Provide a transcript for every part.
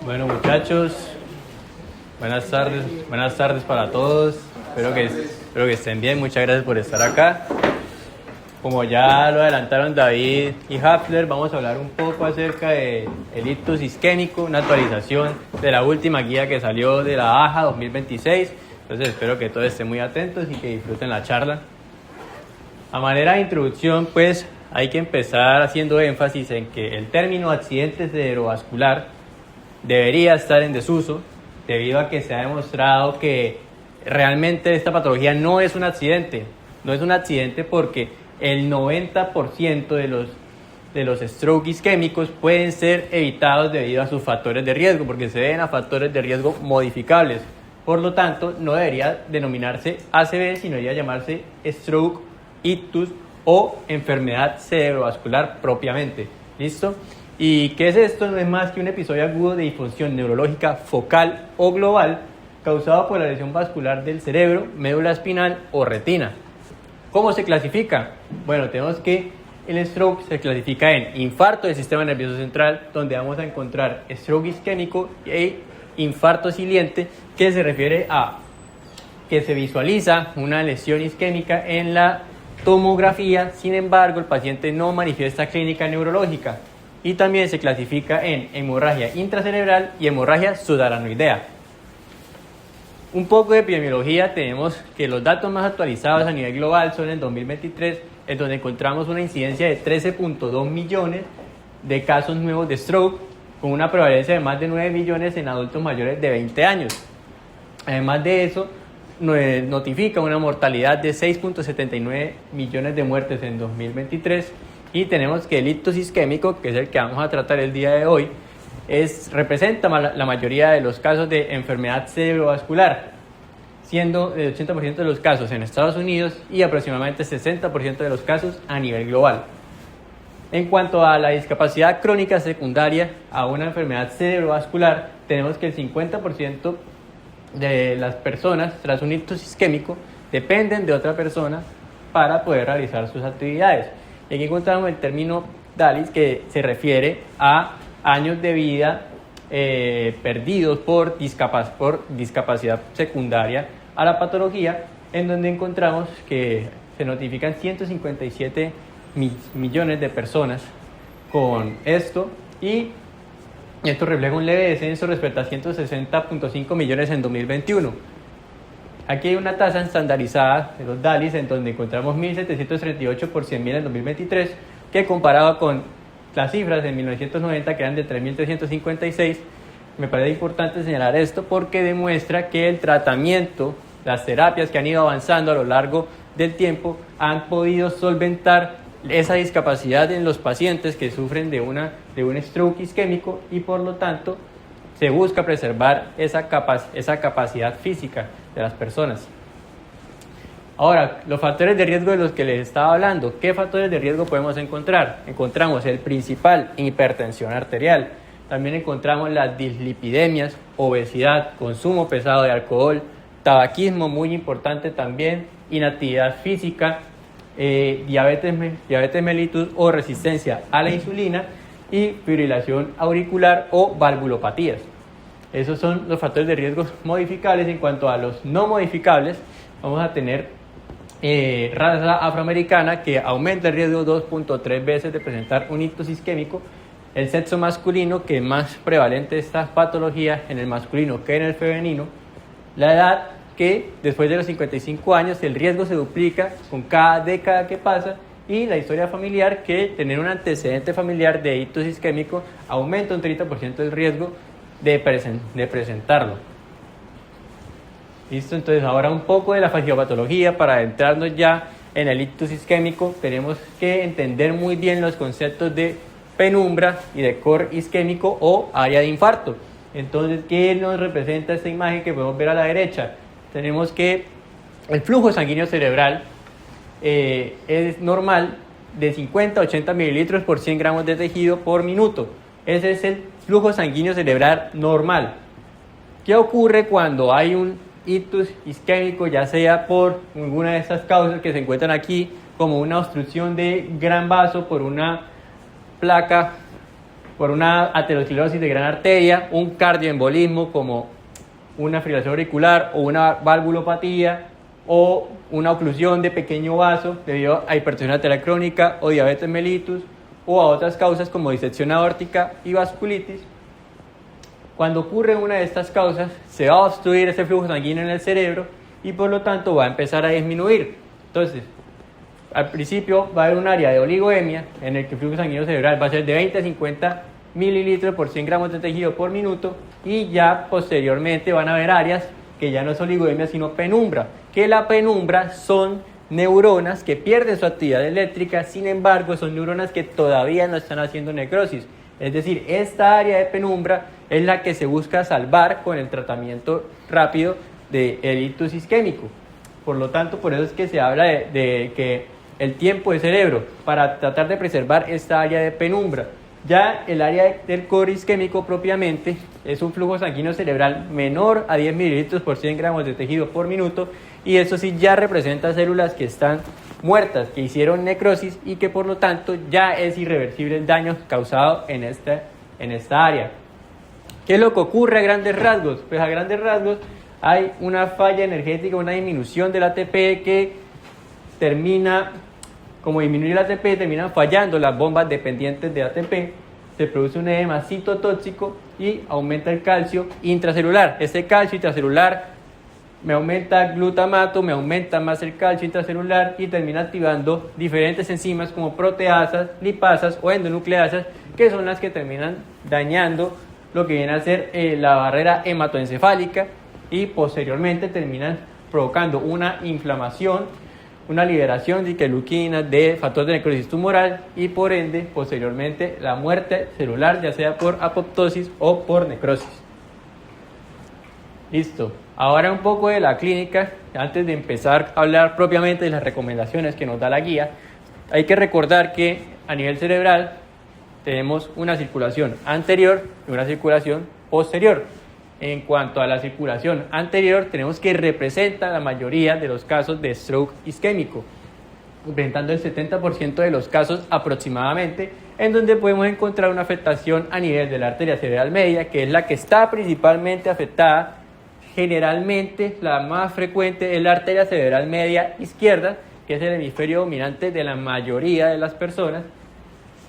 Bueno, muchachos, buenas tardes para todos. Espero que estén bien. Muchas gracias por estar acá. Como ya lo adelantaron David y Hafler, vamos a hablar un poco acerca del ictus isquémico, una actualización de la última guía que salió de la AJA 2026. Entonces espero que todos estén muy atentos y que disfruten la charla. A manera de introducción, pues hay que empezar haciendo énfasis en que el término accidente cerebrovascular debería estar en desuso debido a que se ha demostrado que realmente esta patología no es un accidente. No es un accidente porque el 90% de los stroke isquémicos pueden ser evitados debido a sus factores de riesgo, porque se deben a factores de riesgo modificables. Por lo tanto, no debería denominarse ACV, sino debería llamarse stroke, ictus o enfermedad cerebrovascular propiamente. ¿Listo? ¿Y qué es esto? No es más que un episodio agudo de disfunción neurológica focal o global causado por la lesión vascular del cerebro, médula espinal o retina. ¿Cómo se clasifica? Bueno, tenemos que el stroke se clasifica en infarto del sistema nervioso central, donde vamos a encontrar stroke isquémico e infarto siliente, que se refiere a que se visualiza una lesión isquémica en la tomografía, sin embargo el paciente no manifiesta clínica neurológica. Y también se clasifica en hemorragia intracerebral y hemorragia subaracnoidea. Un poco de epidemiología, tenemos que los datos más actualizados a nivel global son en 2023, en donde encontramos una incidencia de 13.2 millones de casos nuevos de stroke, con una prevalencia de más de 9 millones en adultos mayores de 20 años. Además de eso, notifica una mortalidad de 6.79 millones de muertes en 2023, y tenemos que el ictus isquémico, que es el que vamos a tratar el día de hoy, representa la mayoría de los casos de enfermedad cerebrovascular, siendo el 80% de los casos en Estados Unidos y aproximadamente 60% de los casos a nivel global. En cuanto a la discapacidad crónica secundaria a una enfermedad cerebrovascular, tenemos que el 50% de las personas tras un ictus isquémico dependen de otra persona para poder realizar sus actividades. Y aquí encontramos el término DALYs, que se refiere a años de vida perdidos por discapacidad secundaria a la patología, en donde encontramos que se notifican 157 millones de personas con esto, y esto refleja un leve descenso respecto a 160.5 millones en 2021. Aquí hay una tasa estandarizada de los DALYs en donde encontramos 1.738 por 100.000 en 2023, que comparado con las cifras de 1990 que eran de 3.356, me parece importante señalar esto porque demuestra que el tratamiento, las terapias que han ido avanzando a lo largo del tiempo han podido solventar esa discapacidad en los pacientes que sufren de un stroke isquémico, y por lo tanto se busca preservar esa capacidad física de las personas. Ahora, los factores de riesgo de los que les estaba hablando. ¿Qué factores de riesgo podemos encontrar? Encontramos el principal, hipertensión arterial. También encontramos las dislipidemias, obesidad, consumo pesado de alcohol, tabaquismo, muy importante también, inactividad física, diabetes mellitus o resistencia a la insulina, y fibrilación auricular o valvulopatías. Esos son los factores de riesgo modificables. En cuanto a los no modificables, vamos a tener raza afroamericana, que aumenta el riesgo 2.3 veces de presentar un ictus isquémico, el sexo masculino, que es más prevalente esta patología en el masculino que en el femenino, la edad, que después de los 55 años el riesgo se duplica con cada década que pasa, y la historia familiar, que tener un antecedente familiar de ictus isquémico aumenta un 30% el riesgo de presentarlo. ¿Listo? Entonces ahora un poco de la fisiopatología para adentrarnos ya en el ictus isquémico. Tenemos que entender muy bien los conceptos de penumbra y de core isquémico o área de infarto. Entonces, ¿qué nos representa esta imagen que podemos ver a la derecha? Tenemos que el flujo sanguíneo cerebral es normal de 50 a 80 mililitros por 100 gramos de tejido por minuto. Ese es el flujo sanguíneo cerebral normal. ¿Qué ocurre cuando hay un ictus isquémico, ya sea por alguna de estas causas que se encuentran aquí, como una obstrucción de gran vaso por una placa por una aterosclerosis de gran arteria, un cardioembolismo como una fibrilación auricular o una valvulopatía o una oclusión de pequeño vaso debido a hipertensión arterial crónica o diabetes mellitus o a otras causas como disección aórtica y vasculitis. Cuando ocurre una de estas causas, se va a obstruir ese flujo sanguíneo en el cerebro y por lo tanto va a empezar a disminuir. Entonces, al principio va a haber un área de oligoemia en el que el flujo sanguíneo cerebral va a ser de 20 a 50 mililitros por 100 gramos de tejido por minuto y ya posteriormente van a haber áreas que ya no es oligoemia sino penumbra, que la penumbra son neuronas que pierden su actividad eléctrica, sin embargo son neuronas que todavía no están haciendo necrosis. Es decir, esta área de penumbra es la que se busca salvar con el tratamiento rápido del ictus isquémico. Por lo tanto, por eso es que se habla de que el tiempo de cerebro para tratar de preservar esta área de penumbra. Ya el área del core isquémico propiamente es un flujo sanguíneo cerebral menor a 10 mililitros por 100 gramos de tejido por minuto y eso sí ya representa células que están muertas, que hicieron necrosis y que por lo tanto ya es irreversible el daño causado en esta área. ¿Qué es lo que ocurre a grandes rasgos? Pues a grandes rasgos hay una falla energética, una disminución del ATP que termina, como disminuye el ATP, terminan fallando las bombas dependientes de ATP, se produce un edema citotóxico y aumenta el calcio intracelular. Este calcio intracelular me aumenta glutamato, me aumenta más el calcio intracelular y termina activando diferentes enzimas como proteasas, lipasas o endonucleasas, que son las que terminan dañando lo que viene a ser la barrera hematoencefálica y posteriormente terminan provocando una inflamación, una liberación de interleuquinas, de factores de necrosis tumoral y por ende posteriormente la muerte celular, ya sea por apoptosis o por necrosis. Listo. Ahora un poco de la clínica, antes de empezar a hablar propiamente de las recomendaciones que nos da la guía. Hay que recordar que a nivel cerebral tenemos una circulación anterior y una circulación posterior. En cuanto a la circulación anterior, tenemos que representa la mayoría de los casos de stroke isquémico, representando el 70% de los casos aproximadamente, en donde podemos encontrar una afectación a nivel de la arteria cerebral media, que es la que está principalmente afectada. Generalmente la más frecuente es la arteria cerebral media izquierda, que es el hemisferio dominante de la mayoría de las personas,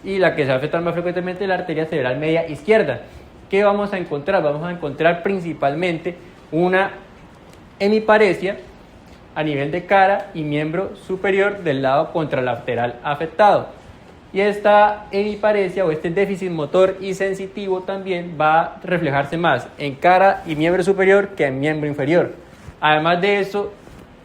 y la que se afecta más frecuentemente es la arteria cerebral media izquierda. ¿Qué vamos a encontrar? Vamos a encontrar principalmente una hemiparesia a nivel de cara y miembro superior del lado contralateral afectado. Y esta hemiparesia o este déficit motor y sensitivo también va a reflejarse más en cara y miembro superior que en miembro inferior. Además de eso,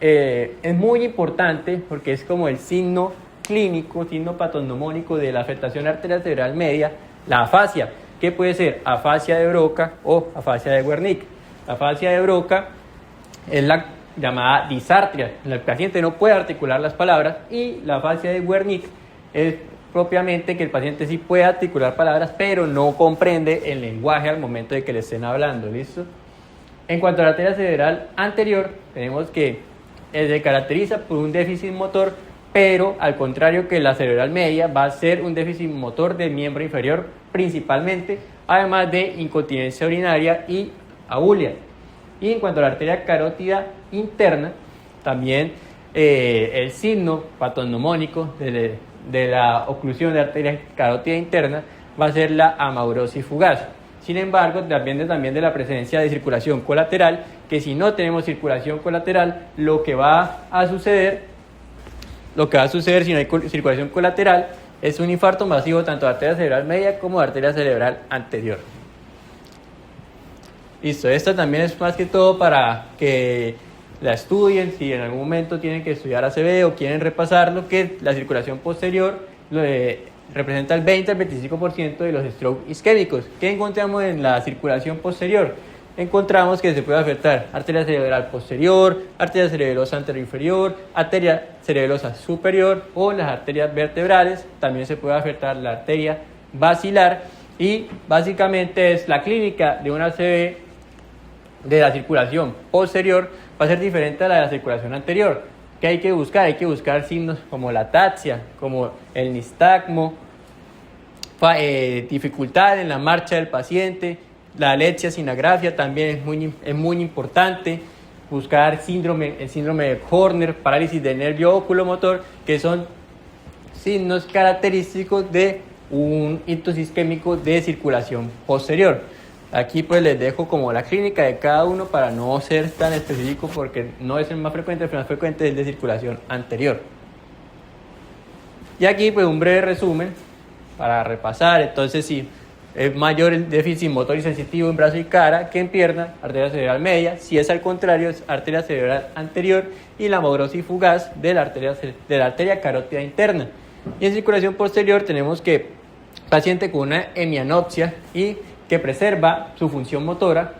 es muy importante porque es como el signo clínico, signo patognomónico de la afectación arterial cerebral media, la afasia, que puede ser afasia de Broca o afasia de Wernicke. La afasia de Broca es la llamada disartria, el paciente no puede articular las palabras, y la afasia de Wernicke es propiamente que el paciente sí puede articular palabras, pero no comprende el lenguaje al momento de que le estén hablando, ¿listo? En cuanto a la arteria cerebral anterior, tenemos que se caracteriza por un déficit motor, pero al contrario que la cerebral media, va a ser un déficit motor del miembro inferior principalmente, además de incontinencia urinaria y abulia. Y en cuanto a la arteria carótida interna, también el signo patognomónico de la oclusión de arteria carótida interna va a ser la amaurosis fugaz. Sin embargo, depende también de la presencia de circulación colateral, que si no tenemos circulación colateral, lo que va a suceder si no hay circulación colateral es un infarto masivo tanto de arteria cerebral media como de arteria cerebral anterior. Listo, esto también es más que todo para que la estudien, si en algún momento tienen que estudiar ACV o quieren repasarlo, que la circulación posterior representa el 20 al 25% de los stroke isquémicos. ¿Qué encontramos en la circulación posterior? Encontramos que se puede afectar arteria cerebral posterior, arteria cerebelosa anteroinferior, arteria cerebelosa superior o las arterias vertebrales. También se puede afectar la arteria basilar y básicamente es la clínica de una ACV de la circulación posterior va a ser diferente a la de la circulación anterior. ¿Qué hay que buscar? Hay que buscar signos como la ataxia, como el nistagmo, dificultad en la marcha del paciente. La alexia sinagrafia también es muy importante. Buscar el síndrome de Horner, parálisis del nervio oculomotor, que son signos característicos de un ictus isquémico de circulación posterior. Aquí pues les dejo como la clínica de cada uno para no ser tan específico, porque no es el más frecuente, el más frecuente es el de circulación anterior. Y aquí pues un breve resumen para repasar. Entonces, si es mayor el déficit motor y sensitivo en brazo y cara que en pierna, arteria cerebral media. Si es al contrario, es arteria cerebral anterior y la amaurosis fugaz de la arteria carótida interna. Y en circulación posterior tenemos que paciente con una hemianopsia y que preserva su función motora,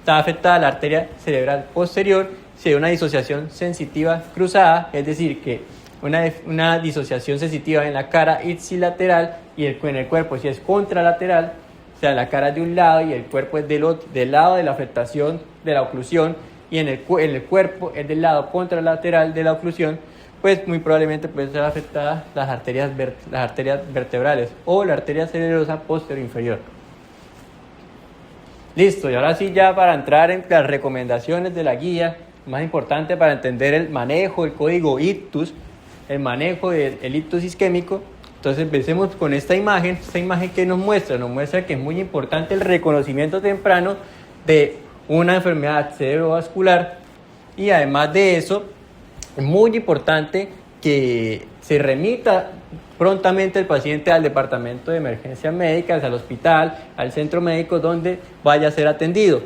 está afectada la arteria cerebral posterior, si hay una disociación sensitiva cruzada, es decir, que una disociación sensitiva en la cara ipsilateral y en el cuerpo, si es contralateral, o sea, la cara es de un lado y el cuerpo es del lado de la afectación de la oclusión, y en el cuerpo es del lado contralateral de la oclusión, pues muy probablemente pueden ser afectadas las arterias vertebrales o la arteria cerebrosa posterior inferior. Listo, y ahora sí, ya para entrar en las recomendaciones de la guía, más importante para entender el manejo del código ictus, el manejo del ictus isquémico. Entonces empecemos con esta imagen que nos muestra que es muy importante el reconocimiento temprano de una enfermedad cerebrovascular, y además de eso es muy importante que se remita prontamente el paciente al departamento de emergencias médicas, al hospital, al centro médico donde vaya a ser atendido.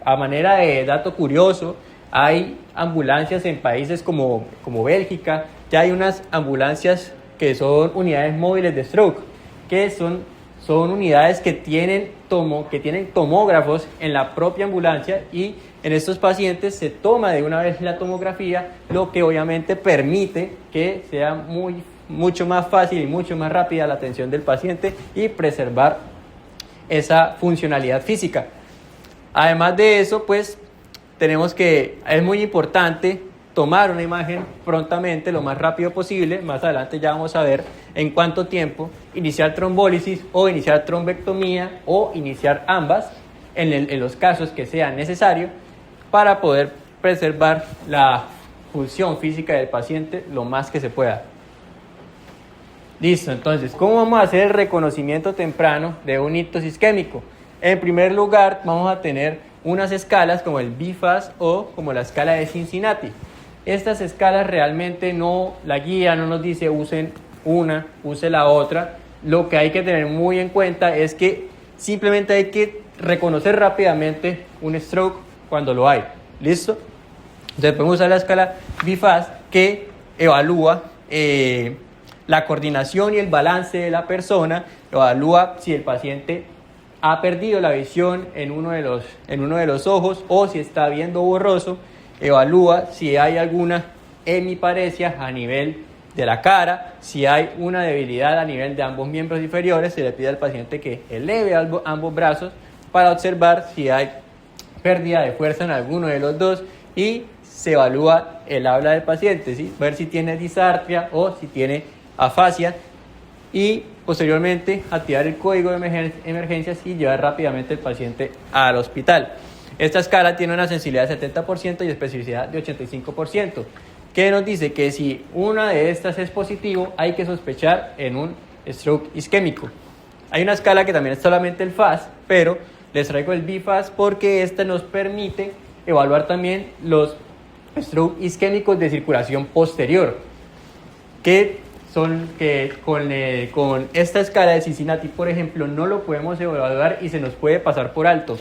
A manera de dato curioso, hay ambulancias en países como Bélgica, ya hay unas ambulancias que son unidades móviles de stroke, que son unidades que tienen tomógrafos en la propia ambulancia, y en estos pacientes se toma de una vez la tomografía, lo que obviamente permite que sea mucho más fácil y mucho más rápida la atención del paciente y preservar esa funcionalidad física. Además de eso, pues es muy importante tomar una imagen prontamente, lo más rápido posible. Más adelante ya vamos a ver en cuánto tiempo iniciar trombólisis o iniciar trombectomía o iniciar ambas en los casos que sea necesario, para poder preservar la función física del paciente lo más que se pueda. Listo, entonces, ¿cómo vamos a hacer el reconocimiento temprano de un ictus isquémico? En primer lugar, vamos a tener unas escalas como el BFAS o como la escala de Cincinnati. Estas escalas realmente la guía no nos dice usen una, use la otra. Lo que hay que tener muy en cuenta es que simplemente hay que reconocer rápidamente un stroke cuando lo hay. ¿Listo? Entonces podemos usar la escala BFAS, que evalúa la coordinación y el balance de la persona, evalúa si el paciente ha perdido la visión en uno de los ojos o si está viendo borroso, evalúa si hay alguna hemiparesia a nivel de la cara, si hay una debilidad a nivel de ambos miembros inferiores, se le pide al paciente que eleve ambos brazos para observar si hay pérdida de fuerza en alguno de los dos, y se evalúa el habla del paciente, ¿sí? Ver si tiene disartria o si tiene afasia, y posteriormente activar el código de emergencias y llevar rápidamente el paciente al hospital. Esta escala tiene una sensibilidad de 70% y especificidad de 85%, que nos dice que si una de estas es positivo, hay que sospechar en un stroke isquémico. Hay una escala que también es solamente el FAS, pero les traigo el BFAS porque esta nos permite evaluar también los stroke isquémicos de circulación posterior, con esta escala de Cincinnati, por ejemplo, no lo podemos evaluar y se nos puede pasar por alto.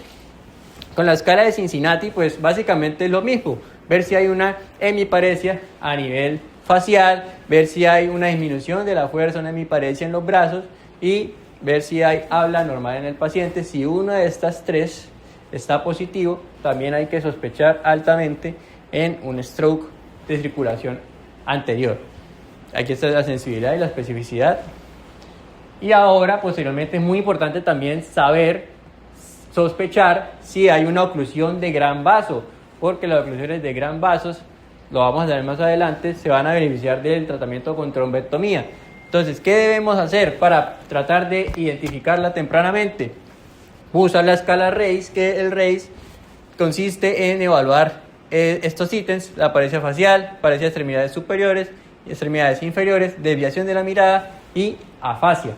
Con la escala de Cincinnati, pues básicamente es lo mismo, ver si hay una hemiparesia a nivel facial, ver si hay una disminución de la fuerza, una hemiparesia en los brazos, y ver si hay habla normal en el paciente. Si una de estas tres está positivo, también hay que sospechar altamente en un stroke de circulación anterior. Aquí está la sensibilidad y la especificidad. Y ahora, posteriormente, es muy importante también sospechar si hay una oclusión de gran vaso, porque las oclusiones de gran vasos, lo vamos a ver más adelante, se van a beneficiar del tratamiento con trombectomía. Entonces, ¿qué debemos hacer para tratar de identificarla tempranamente? Usar la escala RACE, que el RACE consiste en evaluar estos ítems: la apariencia facial, apariencia de extremidades superiores y extremidades inferiores, desviación de la mirada y afasia.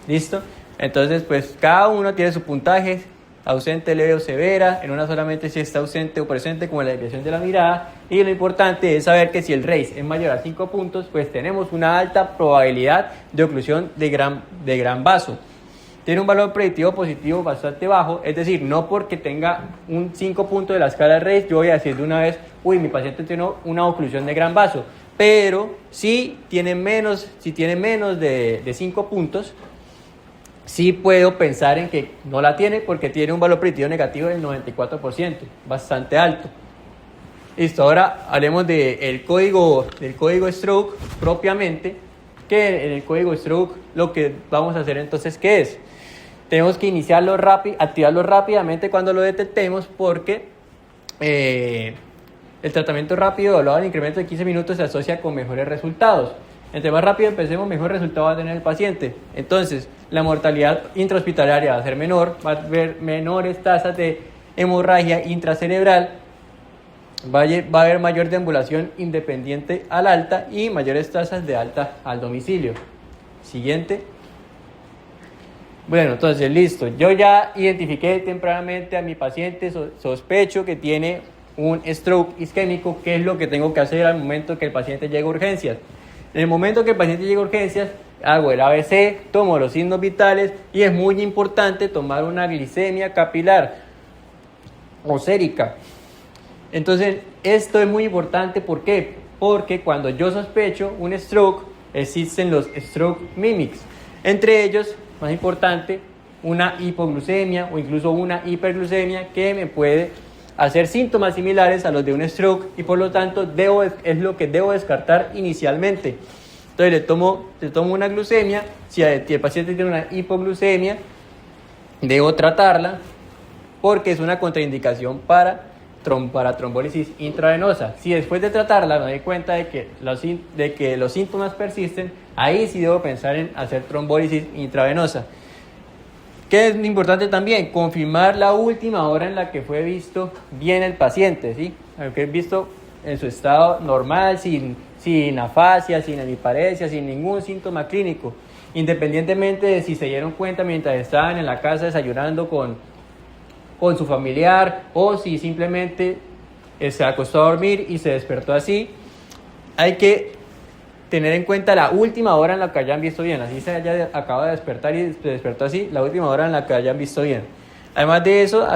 ¿Listo? Entonces, pues cada uno tiene su puntaje: ausente, leve o severa. En una solamente si está ausente o presente, como la desviación de la mirada. Y lo importante es saber que si el RACE es mayor a 5 puntos, pues tenemos una alta probabilidad de oclusión de gran vaso. Tiene un valor predictivo positivo bastante bajo, es decir, no porque tenga un 5 puntos de la escala RACE, yo voy a decir de una vez, uy, mi paciente tiene una oclusión de gran vaso. Pero si tiene menos de 5 puntos, sí puedo pensar en que no la tiene, porque tiene un valor predictivo negativo del 94%, bastante alto. Listo, ahora hablemos del código stroke propiamente, que en el código stroke lo que vamos a hacer entonces, ¿qué es? Tenemos que activarlo rápidamente cuando lo detectemos, porque el tratamiento rápido evaluado en incremento de 15 minutos se asocia con mejores resultados. Entre más rápido empecemos, mejor resultado va a tener el paciente. Entonces, la mortalidad intrahospitalaria va a ser menor, va a haber menores tasas de hemorragia intracerebral, va a haber mayor deambulación independiente al alta y mayores tasas de alta al domicilio. Siguiente. Bueno, entonces listo. Yo ya identifiqué tempranamente a mi paciente, sospecho que tiene un stroke isquémico. ¿Qué es lo que tengo que hacer al momento que el paciente llegue a urgencias? En el momento que el paciente llegue a urgencias, hago el ABC, tomo los signos vitales y es muy importante tomar una glicemia capilar o sérica. Entonces, esto es muy importante, ¿por qué? Porque cuando yo sospecho un stroke, existen los stroke mimics. Entre ellos, más importante, una hipoglucemia o incluso una hiperglucemia, que me puede hacer síntomas similares a los de un stroke y por lo tanto es lo que debo descartar inicialmente. Entonces le tomo una glucemia. Si el paciente tiene una hipoglucemia, debo tratarla, porque es una contraindicación para trombólisis intravenosa. Si después de tratarla me doy cuenta de que los síntomas persisten, ahí sí debo pensar en hacer trombólisis intravenosa. ¿Qué es importante también? Confirmar la última hora en la que fue visto bien el paciente, ¿sí? Que es visto en su estado normal, sin afasia, sin hemiparesia, sin ningún síntoma clínico, independientemente de si se dieron cuenta mientras estaban en la casa desayunando con su familiar, o si simplemente se acostó a dormir y se despertó así. Hay que tener en cuenta la última hora en la que hayan visto bien. Así se haya acaba de despertar y se despertó así, la última hora en la que hayan visto bien. Además de eso,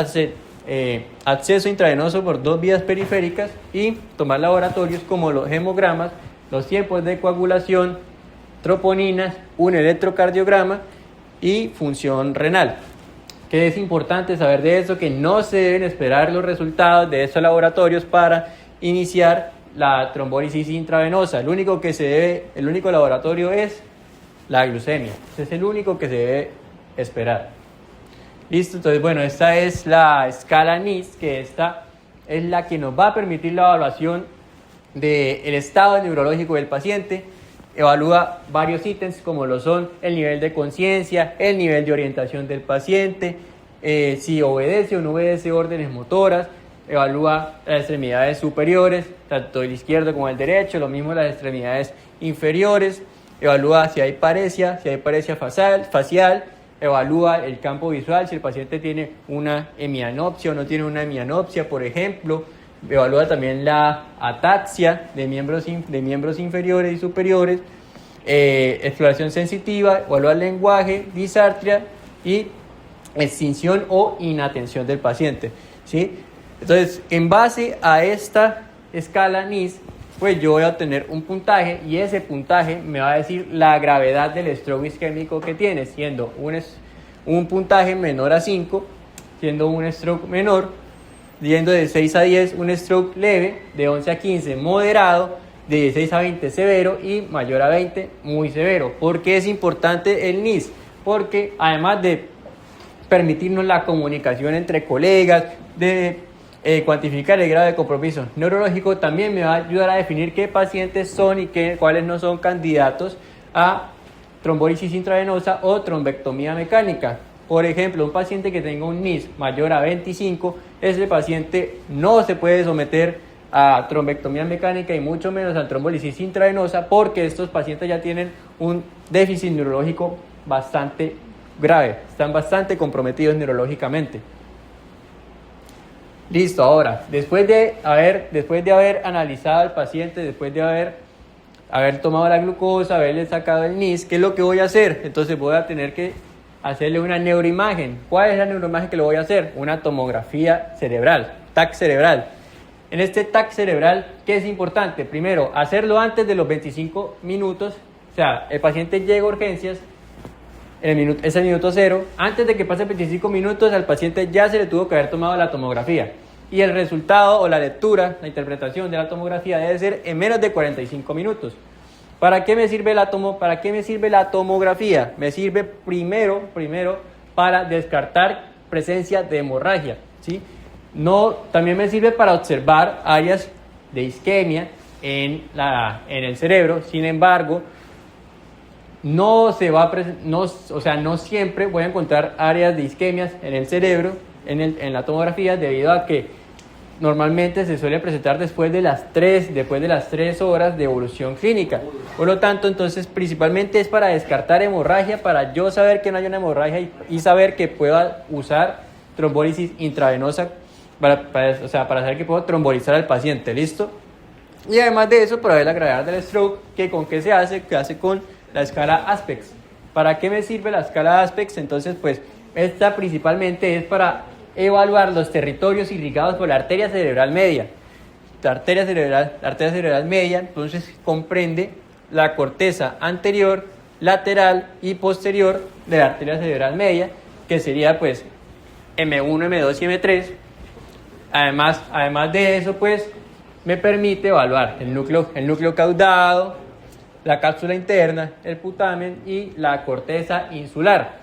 acceso intravenoso por 2 vías periféricas y tomar laboratorios como los hemogramas, los tiempos de coagulación, troponinas, un electrocardiograma y función renal. Que es importante saber de eso, que no se deben esperar los resultados de estos laboratorios para iniciar la trombólisis intravenosa. El único laboratorio es la glucemia. Ese es el único que se debe esperar. Listo, entonces bueno, esta es la escala NIS, que esta es la que nos va a permitir la evaluación del estado neurológico del paciente. Evalúa varios ítems como lo son el nivel de conciencia, el nivel de orientación del paciente, si obedece o no obedece órdenes motoras. Evalúa las extremidades superiores, tanto el izquierdo como el derecho, lo mismo las extremidades inferiores. Evalúa si hay paresia facial. Evalúa el campo visual, si el paciente tiene una hemianopsia o no tiene una hemianopsia, por ejemplo. Evalúa también la ataxia de miembros inferiores y superiores, exploración sensitiva, evalúa el lenguaje, disartria y extinción o inatención del paciente, ¿sí? Entonces, en base a esta escala NIS, pues yo voy a obtener un puntaje y ese puntaje me va a decir la gravedad del stroke isquémico que tiene, siendo un puntaje menor a 5, siendo un stroke menor, yendo de 6 a 10 un stroke leve, de 11 a 15 moderado, de 16 a 20 severo y mayor a 20 muy severo. ¿Por qué es importante el NIS? Porque además de permitirnos la comunicación entre colegas, de cuantificar el grado de compromiso neurológico, también me va a ayudar a definir qué pacientes son y cuáles no son candidatos a trombólisis intravenosa o trombectomía mecánica. Por ejemplo, un paciente que tenga un NIS mayor a 25, ese paciente no se puede someter a trombectomía mecánica y mucho menos a trombólisis intravenosa, porque estos pacientes ya tienen un déficit neurológico bastante grave, están bastante comprometidos neurológicamente. Listo, ahora, después de haber analizado al paciente, después de haber tomado la glucosa, haberle sacado el NIS, ¿qué es lo que voy a hacer? Entonces voy a tener que hacerle una neuroimagen. ¿Cuál es la neuroimagen que le voy a hacer? Una tomografía cerebral, TAC cerebral. En este TAC cerebral, ¿qué es importante? Primero, hacerlo antes de los 25 minutos, o sea, el paciente llega a urgencias, es el minuto cero, antes de que pase 25 minutos al paciente ya se le tuvo que haber tomado la tomografía. Y el resultado o la lectura, la interpretación de la tomografía debe ser en menos de 45 minutos. ¿Para qué me sirve la tomografía? Me sirve primero para descartar presencia de hemorragia, ¿sí? También me sirve para observar áreas de isquemia en el cerebro. Sin embargo, no siempre voy a encontrar áreas de isquemias en el cerebro en la tomografía, debido a que normalmente se suele presentar después de las 3 horas de evolución clínica. Por lo tanto, entonces, principalmente es para descartar hemorragia, para yo saber que no hay una hemorragia y saber que pueda usar trombólisis intravenosa, para saber que puedo trombolizar al paciente, ¿listo? Y además de eso, para ver la gravedad del stroke, ¿con qué se hace? Que hace con la escala Aspects. ¿Para qué me sirve la escala Aspects? Entonces, pues, esta principalmente es para evaluar los territorios irrigados por la arteria cerebral media. La arteria cerebral media, entonces, comprende la corteza anterior, lateral y posterior de la arteria cerebral media, que sería, pues, M1, M2 y M3. Además de eso, pues, me permite evaluar el núcleo caudado, la cápsula interna, el putamen y la corteza insular.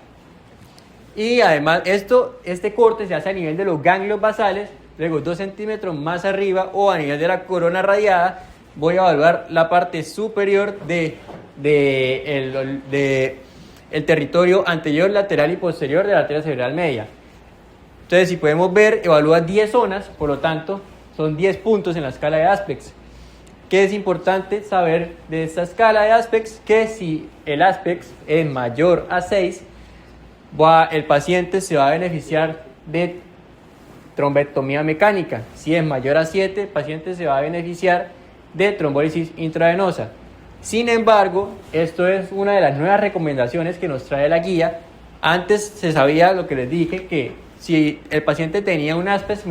Y además este corte se hace a nivel de los ganglios basales, luego 2 centímetros más arriba o a nivel de la corona radiada. Voy a evaluar la parte superior el territorio anterior, lateral y posterior de la arteria cerebral media. Entonces, si podemos ver, evalúa 10 zonas, por lo tanto, son 10 puntos en la escala de Aspects. ¿Qué es importante saber de esta escala de Aspects? Que si el Aspects es mayor a 6, el paciente se va a beneficiar de trombectomía mecánica. Si es mayor a 7, el paciente se va a beneficiar de trombólisis intravenosa. Sin embargo, esto es una de las nuevas recomendaciones que nos trae la guía. Antes se sabía lo que les dije, que si el paciente tenía un Aspects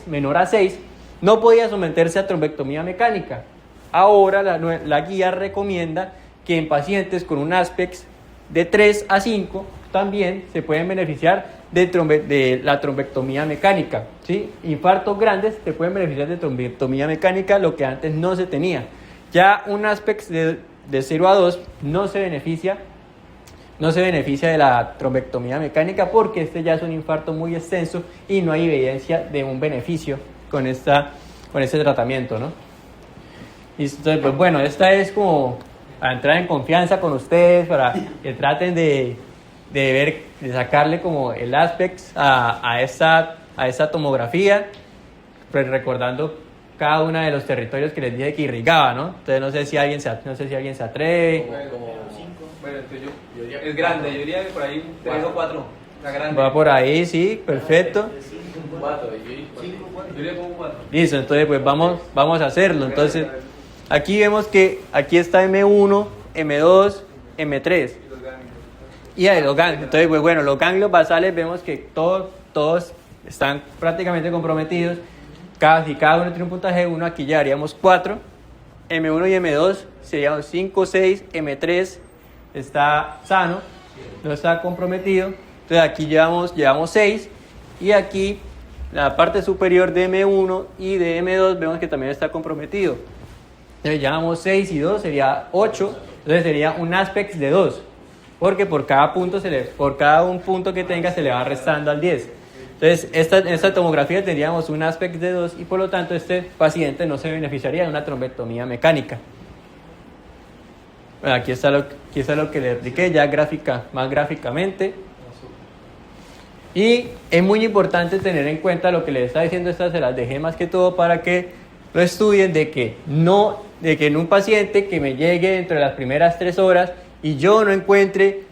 menor a 6, no podía someterse a trombectomía mecánica. Ahora la guía recomienda que en pacientes con un Aspects de 3 a 5 también se pueden beneficiar de la trombectomía mecánica, ¿sí? Infartos grandes te pueden beneficiar de trombectomía mecánica, lo que antes no se tenía. Ya un Aspects de 0 a 2 no se beneficia de la trombectomía mecánica, porque este ya es un infarto muy extenso y no hay evidencia de un beneficio con este tratamiento, ¿no? Y entonces, pues bueno, esta es como para entrar en confianza con ustedes, para que traten de sacarle como el Aspects a esa tomografía, pues recordando cada uno de los territorios que les dije que irrigaba, ¿no? Entonces no sé si alguien se atreve. Como 5. Bueno, entonces yo diría que es grande, yo diría que por ahí 3 o 4. La grande. Va por ahí, sí, perfecto. 4, yo diría como 4. Listo, entonces pues vamos a hacerlo. Entonces, aquí vemos que aquí está M1, M2, M3. Y hay los ganglios. Entonces, pues bueno, los ganglios basales vemos que todos están prácticamente comprometidos. Si cada uno tiene un puntaje 1, aquí ya haríamos 4. M1 y M2 serían 5, 6. M3 está sano, no está comprometido. Entonces aquí llevamos 6. Y aquí, la parte superior de M1 y de M2 vemos que también está comprometido. Entonces llevamos 6 y 2, sería 8. Entonces sería un Aspects de 2. Porque por cada un punto que tenga se le va restando al 10. Entonces, esta tomografía tendríamos un Aspects de 2 y por lo tanto este paciente no se beneficiaría de una trombectomía mecánica. Bueno, aquí está lo que le expliqué ya más gráficamente. Y es muy importante tener en cuenta lo que les está diciendo, estas se las dejé más que todo para que lo estudien, de que en un paciente que me llegue dentro de las primeras 3 horas y yo no encuentre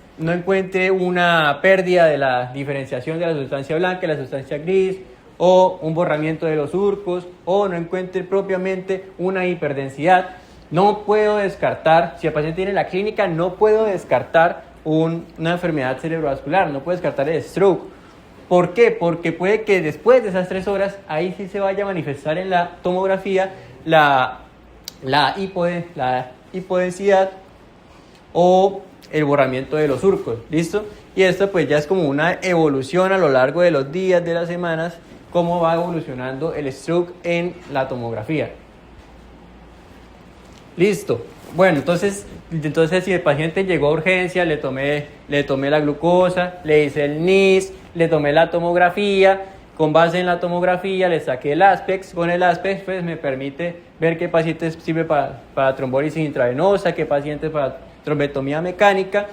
una pérdida de la diferenciación de la sustancia blanca y la sustancia gris, o un borramiento de los surcos, o no encuentre propiamente una hiperdensidad, no puedo descartar, si el paciente tiene la clínica, no puedo descartar una enfermedad cerebrovascular, no puedo descartar el stroke. ¿Por qué? Porque puede que después de esas 3 horas, ahí sí se vaya a manifestar en la tomografía la hipodensidad o el borramiento de los surcos, ¿listo? Y esto pues ya es como una evolución a lo largo de los días, de las semanas, cómo va evolucionando el stroke en la tomografía. Listo. Bueno, entonces si el paciente llegó a urgencia, le tomé la glucosa, le hice el NIS, le tomé la tomografía, con base en la tomografía le saqué el ASPEX, con el ASPEX pues me permite ver qué pacientes sirve para trombólisis intravenosa, qué pacientes para trombectomía mecánica.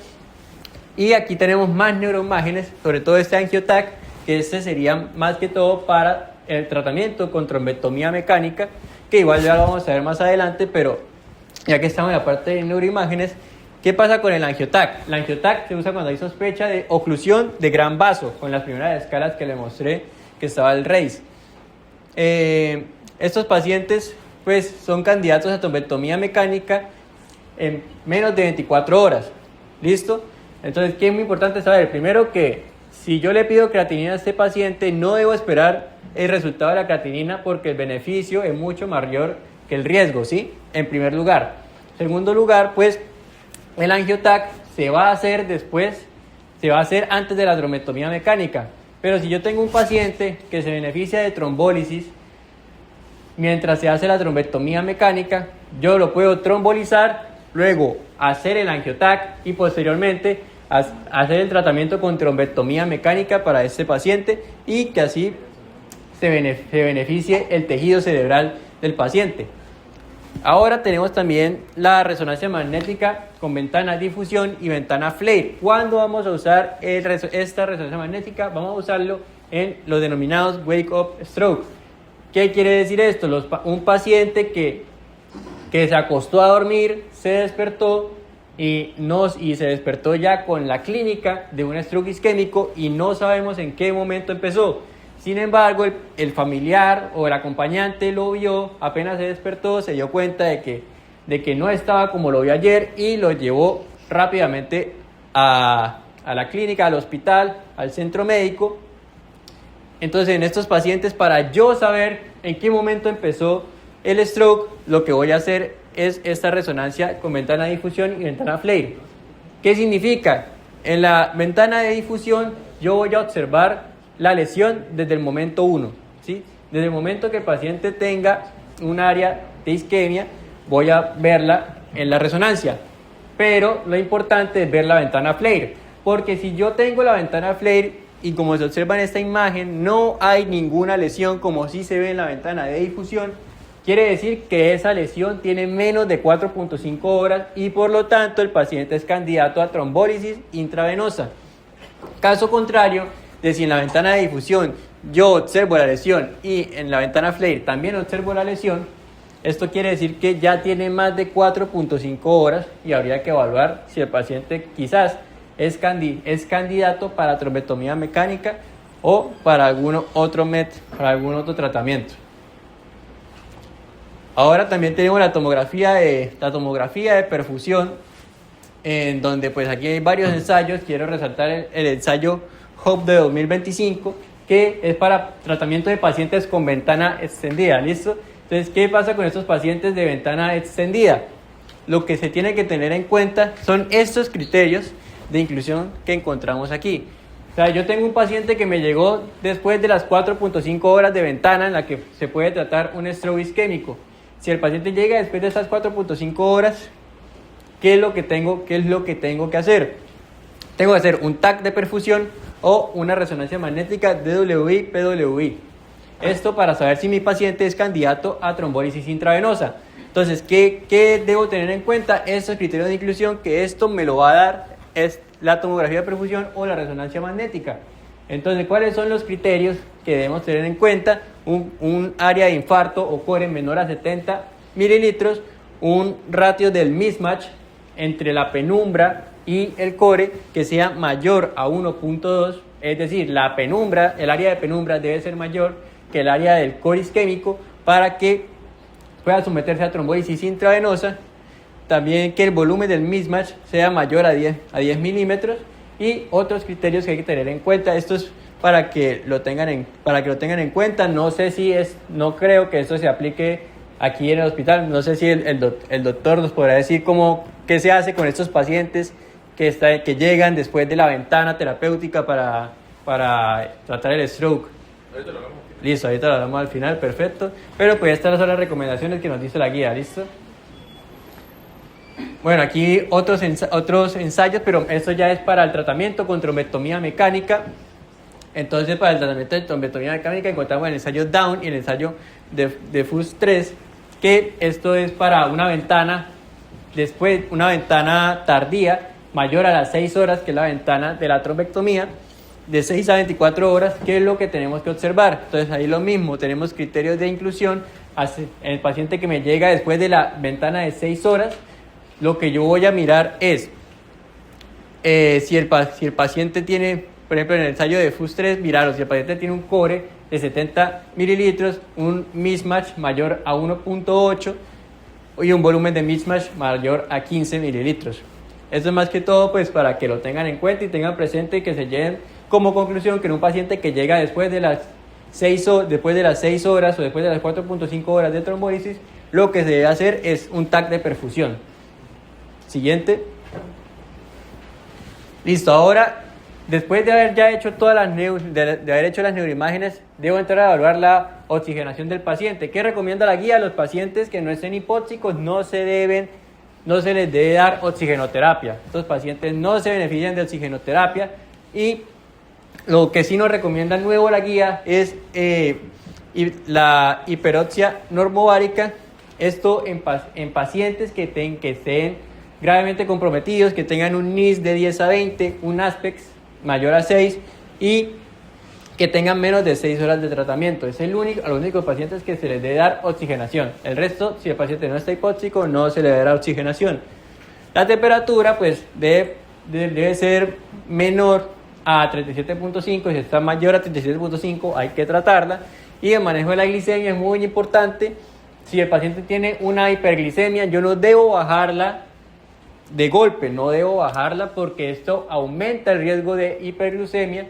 Y aquí tenemos más neuroimágenes, sobre todo este angiotac, que este sería más que todo para el tratamiento con trombectomía mecánica, que igual ya lo vamos a ver más adelante, pero ya que estamos en la parte de neuroimágenes, ¿qué pasa con el angiotac? El angiotac se usa cuando hay sospecha de oclusión de gran vaso, con las primeras escalas que le mostré que estaba el RACE. Estos pacientes pues son candidatos a trombectomía mecánica en menos de 24 horas. ¿Listo? Entonces, ¿qué es muy importante saber? Primero que si yo le pido creatinina a este paciente, no debo esperar el resultado de la creatinina porque el beneficio es mucho mayor que el riesgo, ¿sí? En primer lugar. Segundo lugar, pues el angiotac se va a hacer antes de la trombectomía mecánica. Pero si yo tengo un paciente que se beneficia de trombólisis mientras se hace la trombectomía mecánica, yo lo puedo trombolizar, luego hacer el angiotac y posteriormente hacer el tratamiento con trombectomía mecánica para este paciente y que así se beneficie el tejido cerebral del paciente. Ahora tenemos también la resonancia magnética con ventana de difusión y ventana FLAIR. ¿Cuándo vamos a usar esta resonancia magnética? Vamos a usarlo en los denominados wake up stroke. ¿Qué quiere decir esto? Un paciente que se acostó a dormir, se despertó y se despertó ya con la clínica de un stroke isquémico y no sabemos en qué momento empezó. Sin embargo, el familiar o el acompañante lo vio, apenas se despertó, se dio cuenta de que no estaba como lo vio ayer y lo llevó rápidamente a la clínica, al hospital, al centro médico. Entonces, en estos pacientes, para yo saber en qué momento empezó el stroke, lo que voy a hacer es esta resonancia con ventana de difusión y ventana FLAIR. ¿Qué significa? En la ventana de difusión yo voy a observar la lesión desde el momento 1, ¿sí? Desde el momento que el paciente tenga un área de isquemia, voy a verla en la resonancia. Pero lo importante es ver la ventana FLAIR, porque si yo tengo la ventana FLAIR y como se observa en esta imagen, no hay ninguna lesión como sí se ve en la ventana de difusión, quiere decir que esa lesión tiene menos de 4.5 horas y por lo tanto el paciente es candidato a trombólisis intravenosa. Caso contrario, de si en la ventana de difusión yo observo la lesión y en la ventana FLAIR también observo la lesión, esto quiere decir que ya tiene más de 4.5 horas y habría que evaluar si el paciente quizás es candidato para trombectomía mecánica o para algún otro tratamiento. Ahora también tenemos la tomografía de perfusión, en donde pues aquí hay varios ensayos. Quiero resaltar el ensayo HOPE de 2025, que es para tratamiento de pacientes con ventana extendida, ¿listo? Entonces, ¿qué pasa con estos pacientes de ventana extendida? Lo que se tiene que tener en cuenta son estos criterios de inclusión que encontramos aquí. O sea, yo tengo un paciente que me llegó después de las 4.5 horas de ventana en la que se puede tratar un stroke isquémico. Si el paciente llega después de estas 4.5 horas, ¿qué es lo que tengo que hacer? Tengo que hacer un TAC de perfusión o una resonancia magnética DWI-PWI. Esto para saber si mi paciente es candidato a trombólisis intravenosa. Entonces, ¿qué debo tener en cuenta? Estos criterios de inclusión, que esto me lo va a dar es la tomografía de perfusión o la resonancia magnética. Entonces, ¿cuáles son los criterios que debemos tener en cuenta? Un área de infarto o core menor a 70 mililitros, un ratio del mismatch entre la penumbra y el core que sea mayor a 1.2, es decir, la penumbra, el área de penumbra debe ser mayor que el área del core isquémico para que pueda someterse a trombólisis intravenosa. También que el volumen del mismatch sea mayor a 10 milímetros y otros criterios que hay que tener en cuenta. Esto es para que lo tengan en cuenta. No creo que esto se aplique aquí en el hospital. No sé si el doctor nos podrá decir qué se hace con estos pacientes que llegan después de la ventana terapéutica para tratar el stroke. Ahorita lo hablamos. Listo, ahorita lo hablamos al final, perfecto. Pero pues estas son las recomendaciones que nos dice la guía, ¿listo? Bueno, aquí otros ensayos, pero esto ya es para el tratamiento con trombectomía mecánica. Entonces, para el tratamiento de trombectomía mecánica encontramos el ensayo Down y el ensayo de FUS 3, que esto es para una ventana tardía, mayor a las 6 horas, que es la ventana de la trombectomía, de 6 a 24 horas, que es lo que tenemos que observar. Entonces, ahí lo mismo, tenemos criterios de inclusión. El paciente que me llega después de la ventana de 6 horas, lo que yo voy a mirar es si el paciente tiene, por ejemplo, en el ensayo de FUS3, miraros, si el paciente tiene un core de 70 mililitros, un mismatch mayor a 1.8 y un volumen de mismatch mayor a 15 mililitros. Esto es más que todo pues para que lo tengan en cuenta y tengan presente y que se lleven como conclusión que en un paciente que llega después de las 6 horas o después de las 4.5 horas de trombólisis, lo que se debe hacer es un TAC de perfusión. Siguiente. Listo, ahora, después de haber ya hecho de haber hecho las neuroimágenes, debo entrar a evaluar la oxigenación del paciente. ¿Qué recomienda la guía? A los pacientes que no estén hipóxicos no se les debe dar oxigenoterapia. Estos pacientes no se benefician de oxigenoterapia y lo que sí nos recomienda nuevo la guía es la hiperoxia normovárica. Esto en pacientes que estén gravemente comprometidos, que tengan un NIS de 10 a 20, un ASPEX mayor a 6 y que tengan menos de 6 horas de tratamiento. Es a los únicos pacientes que se les debe dar oxigenación. El resto, si el paciente no está hipóxico, no se le debe dar oxigenación. La temperatura pues debe ser menor a 37.5, si está mayor a 37.5 hay que tratarla. Y el manejo de la glicemia es muy importante. Si el paciente tiene una hiperglicemia, yo no debo bajarla de golpe, no debo bajarla porque esto aumenta el riesgo de hipoglucemia,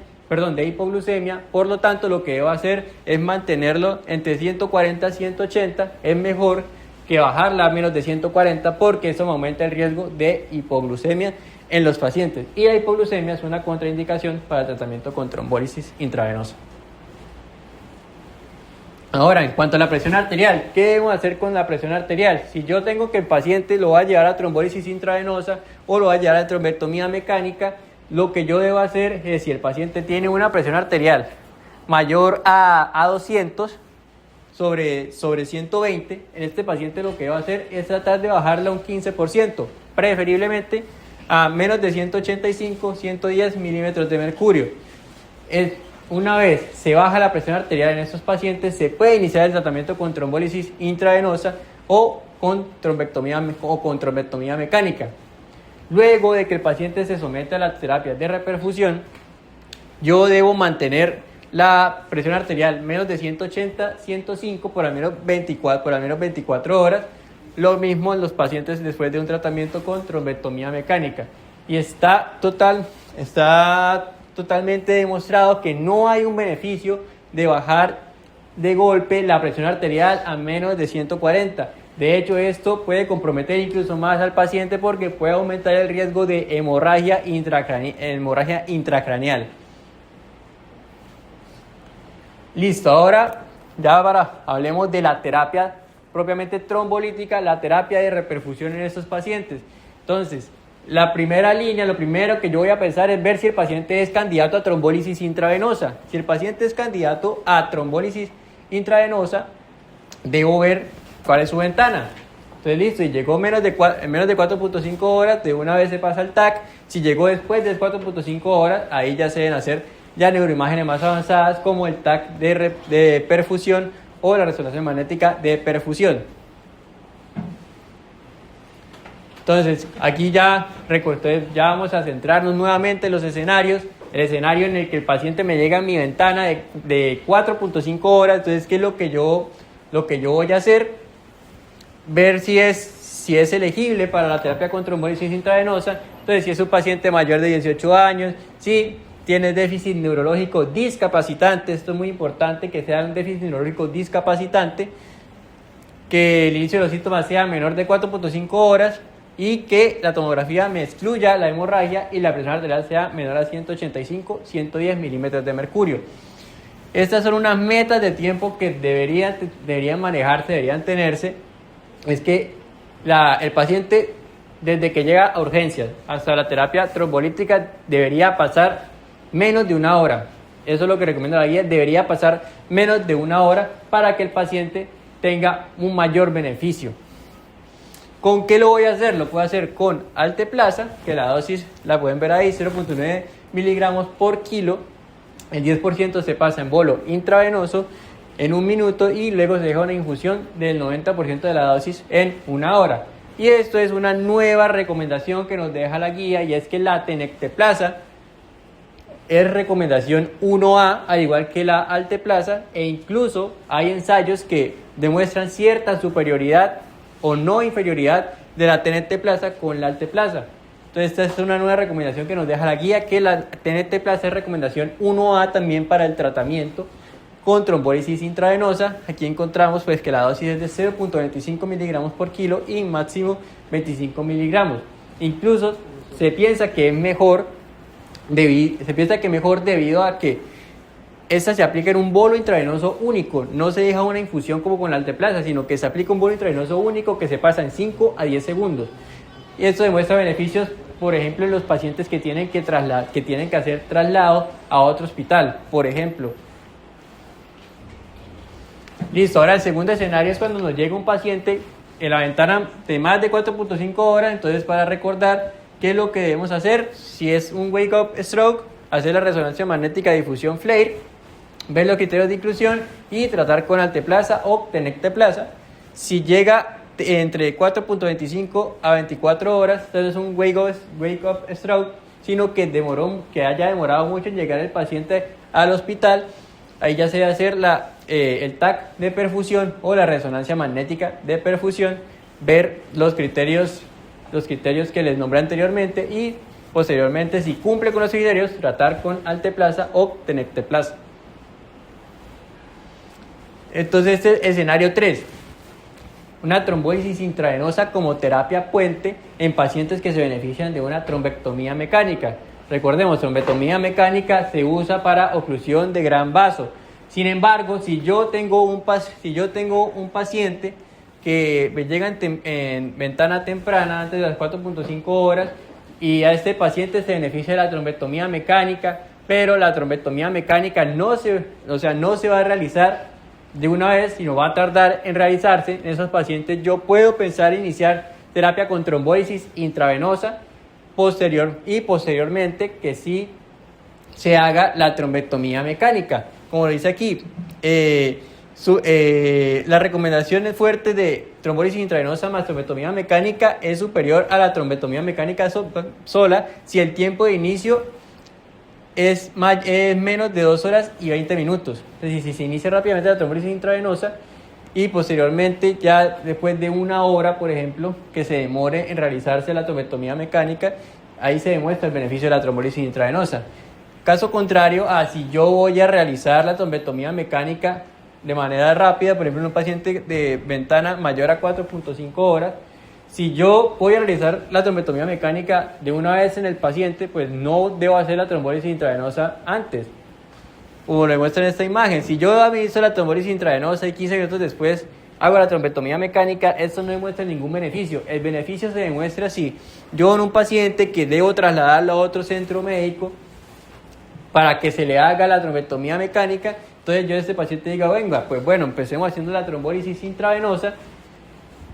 por lo tanto lo que debo hacer es mantenerlo entre 140 y 180, es mejor que bajarla a menos de 140 porque eso me aumenta el riesgo de hipoglucemia en los pacientes y la hipoglucemia es una contraindicación para el tratamiento con trombólisis intravenosa. Ahora, en cuanto a la presión arterial, ¿qué debemos hacer con la presión arterial? Si yo tengo que el paciente lo va a llevar a trombólisis intravenosa o lo va a llevar a trombectomía mecánica, lo que yo debo hacer es, si el paciente tiene una presión arterial mayor a 200 sobre 120, en este paciente lo que debo hacer es tratar de bajarla un 15%, preferiblemente a menos de 185, 110 milímetros de mercurio. Una vez se baja la presión arterial en estos pacientes, se puede iniciar el tratamiento con trombólisis intravenosa o con trombectomía mecánica. Luego de que el paciente se somete a las terapias de reperfusión, yo debo mantener la presión arterial menos de 180, 105 por al menos 24 horas. Lo mismo en los pacientes después de un tratamiento con trombectomía mecánica. Y está totalmente demostrado que no hay un beneficio de bajar de golpe la presión arterial a menos de 140. De hecho, esto puede comprometer incluso más al paciente porque puede aumentar el riesgo de hemorragia intracraneal. Listo, ahora hablemos de la terapia propiamente trombolítica, la terapia de reperfusión en estos pacientes. Entonces, la primera línea, lo primero que yo voy a pensar es ver si el paciente es candidato a trombólisis intravenosa. Si el paciente es candidato a trombólisis intravenosa, debo ver cuál es su ventana. Entonces listo, y llegó en menos de 4.5 horas, de una vez se pasa al TAC. Si llegó después de 4.5 horas, ahí ya se deben hacer ya neuroimágenes más avanzadas como el TAC de perfusión o la resonancia magnética de perfusión. Entonces, aquí ya vamos a centrarnos nuevamente en los escenarios. El escenario en el que el paciente me llega a mi ventana de 4.5 horas. Entonces, ¿qué es lo que yo voy a hacer? Ver si es elegible para la terapia con trombolisis intravenosa. Entonces, si es un paciente mayor de 18 años, si tiene déficit neurológico discapacitante, esto es muy importante que sea un déficit neurológico discapacitante, que el inicio de los síntomas sea menor de 4.5 horas y que la tomografía me excluya la hemorragia y la presión arterial sea menor a 185-110 milímetros de mercurio. Estas son unas metas de tiempo que deberían manejarse, deberían tenerse. Es que el paciente, desde que llega a urgencias hasta la terapia trombolítica, debería pasar menos de una hora. Eso es lo que recomienda la guía, debería pasar menos de una hora para que el paciente tenga un mayor beneficio. ¿Con qué lo voy a hacer? Lo puedo hacer con alteplasa, que la dosis la pueden ver ahí, 0.9 miligramos por kilo. El 10% se pasa en bolo intravenoso en 1 minuto y luego se deja una infusión del 90% de la dosis en 1 hora. Y esto es una nueva recomendación que nos deja la guía, y es que la tenecteplasa es recomendación 1A, al igual que la alteplasa, e incluso hay ensayos que demuestran cierta superioridad o no inferioridad de la tenecteplasa con la alteplasa. Entonces esta es una nueva recomendación que nos deja la guía, que la tenecteplasa es recomendación 1A también para el tratamiento con trombólisis intravenosa. Aquí encontramos pues que la dosis es de 0.25 miligramos por kilo y máximo 25 miligramos. Incluso se piensa que es mejor debido a que esta se aplica en un bolo intravenoso único, no se deja una infusión como con la alteplasa, sino que se aplica un bolo intravenoso único que se pasa en 5 a 10 segundos. Y esto demuestra beneficios, por ejemplo, en los pacientes que tienen que hacer traslado a otro hospital, por ejemplo. Listo, ahora el segundo escenario es cuando nos llega un paciente en la ventana de más de 4.5 horas, entonces para recordar qué es lo que debemos hacer, si es un wake-up stroke, hacer la resonancia magnética de difusión FLAIR, ver los criterios de inclusión y tratar con alteplasa o tenecteplasa. Si llega entre 4.25 a 24 horas, entonces es un wake-up stroke, sino que haya demorado mucho en llegar el paciente al hospital. Ahí ya se debe hacer el TAC de perfusión o la resonancia magnética de perfusión, ver los criterios que les nombré anteriormente y posteriormente, si cumple con los criterios, tratar con alteplasa o tenecteplasa. Entonces este es escenario 3. Una trombólisis intravenosa como terapia puente en pacientes que se benefician de una trombectomía mecánica. Recordemos, trombectomía mecánica se usa para oclusión de gran vaso. Sin embargo, si yo tengo un paciente que me llega en ventana temprana, antes de las 4.5 horas, y a este paciente se beneficia de la trombectomía mecánica, pero la trombectomía mecánica no se va a realizar de una vez, sino va a tardar en realizarse. En esos pacientes yo puedo pensar iniciar terapia con trombólisis intravenosa posteriormente que sí se haga la trombectomía mecánica. Como lo dice aquí, la recomendación fuerte de trombólisis intravenosa más trombectomía mecánica es superior a la trombectomía mecánica sola si el tiempo de inicio es menos de 2 horas y 20 minutos. Entonces, si se inicia rápidamente la trombólisis intravenosa y posteriormente, ya después de 1 hora, por ejemplo, que se demore en realizarse la trombectomía mecánica, ahí se demuestra el beneficio de la trombólisis intravenosa. Caso contrario a si yo voy a realizar la trombectomía mecánica de manera rápida, por ejemplo, en un paciente de ventana mayor a 4.5 horas, si yo voy a realizar la trombectomía mecánica de una vez en el paciente, pues no debo hacer la trombólisis intravenosa antes. Como lo muestra en esta imagen, si yo hice la trombólisis intravenosa y 15 minutos después hago la trombectomía mecánica, esto no demuestra ningún beneficio. El beneficio se demuestra si yo en un paciente que debo trasladarlo a otro centro médico para que se le haga la trombectomía mecánica, entonces yo a este paciente diga, venga, pues bueno, empecemos haciendo la trombólisis intravenosa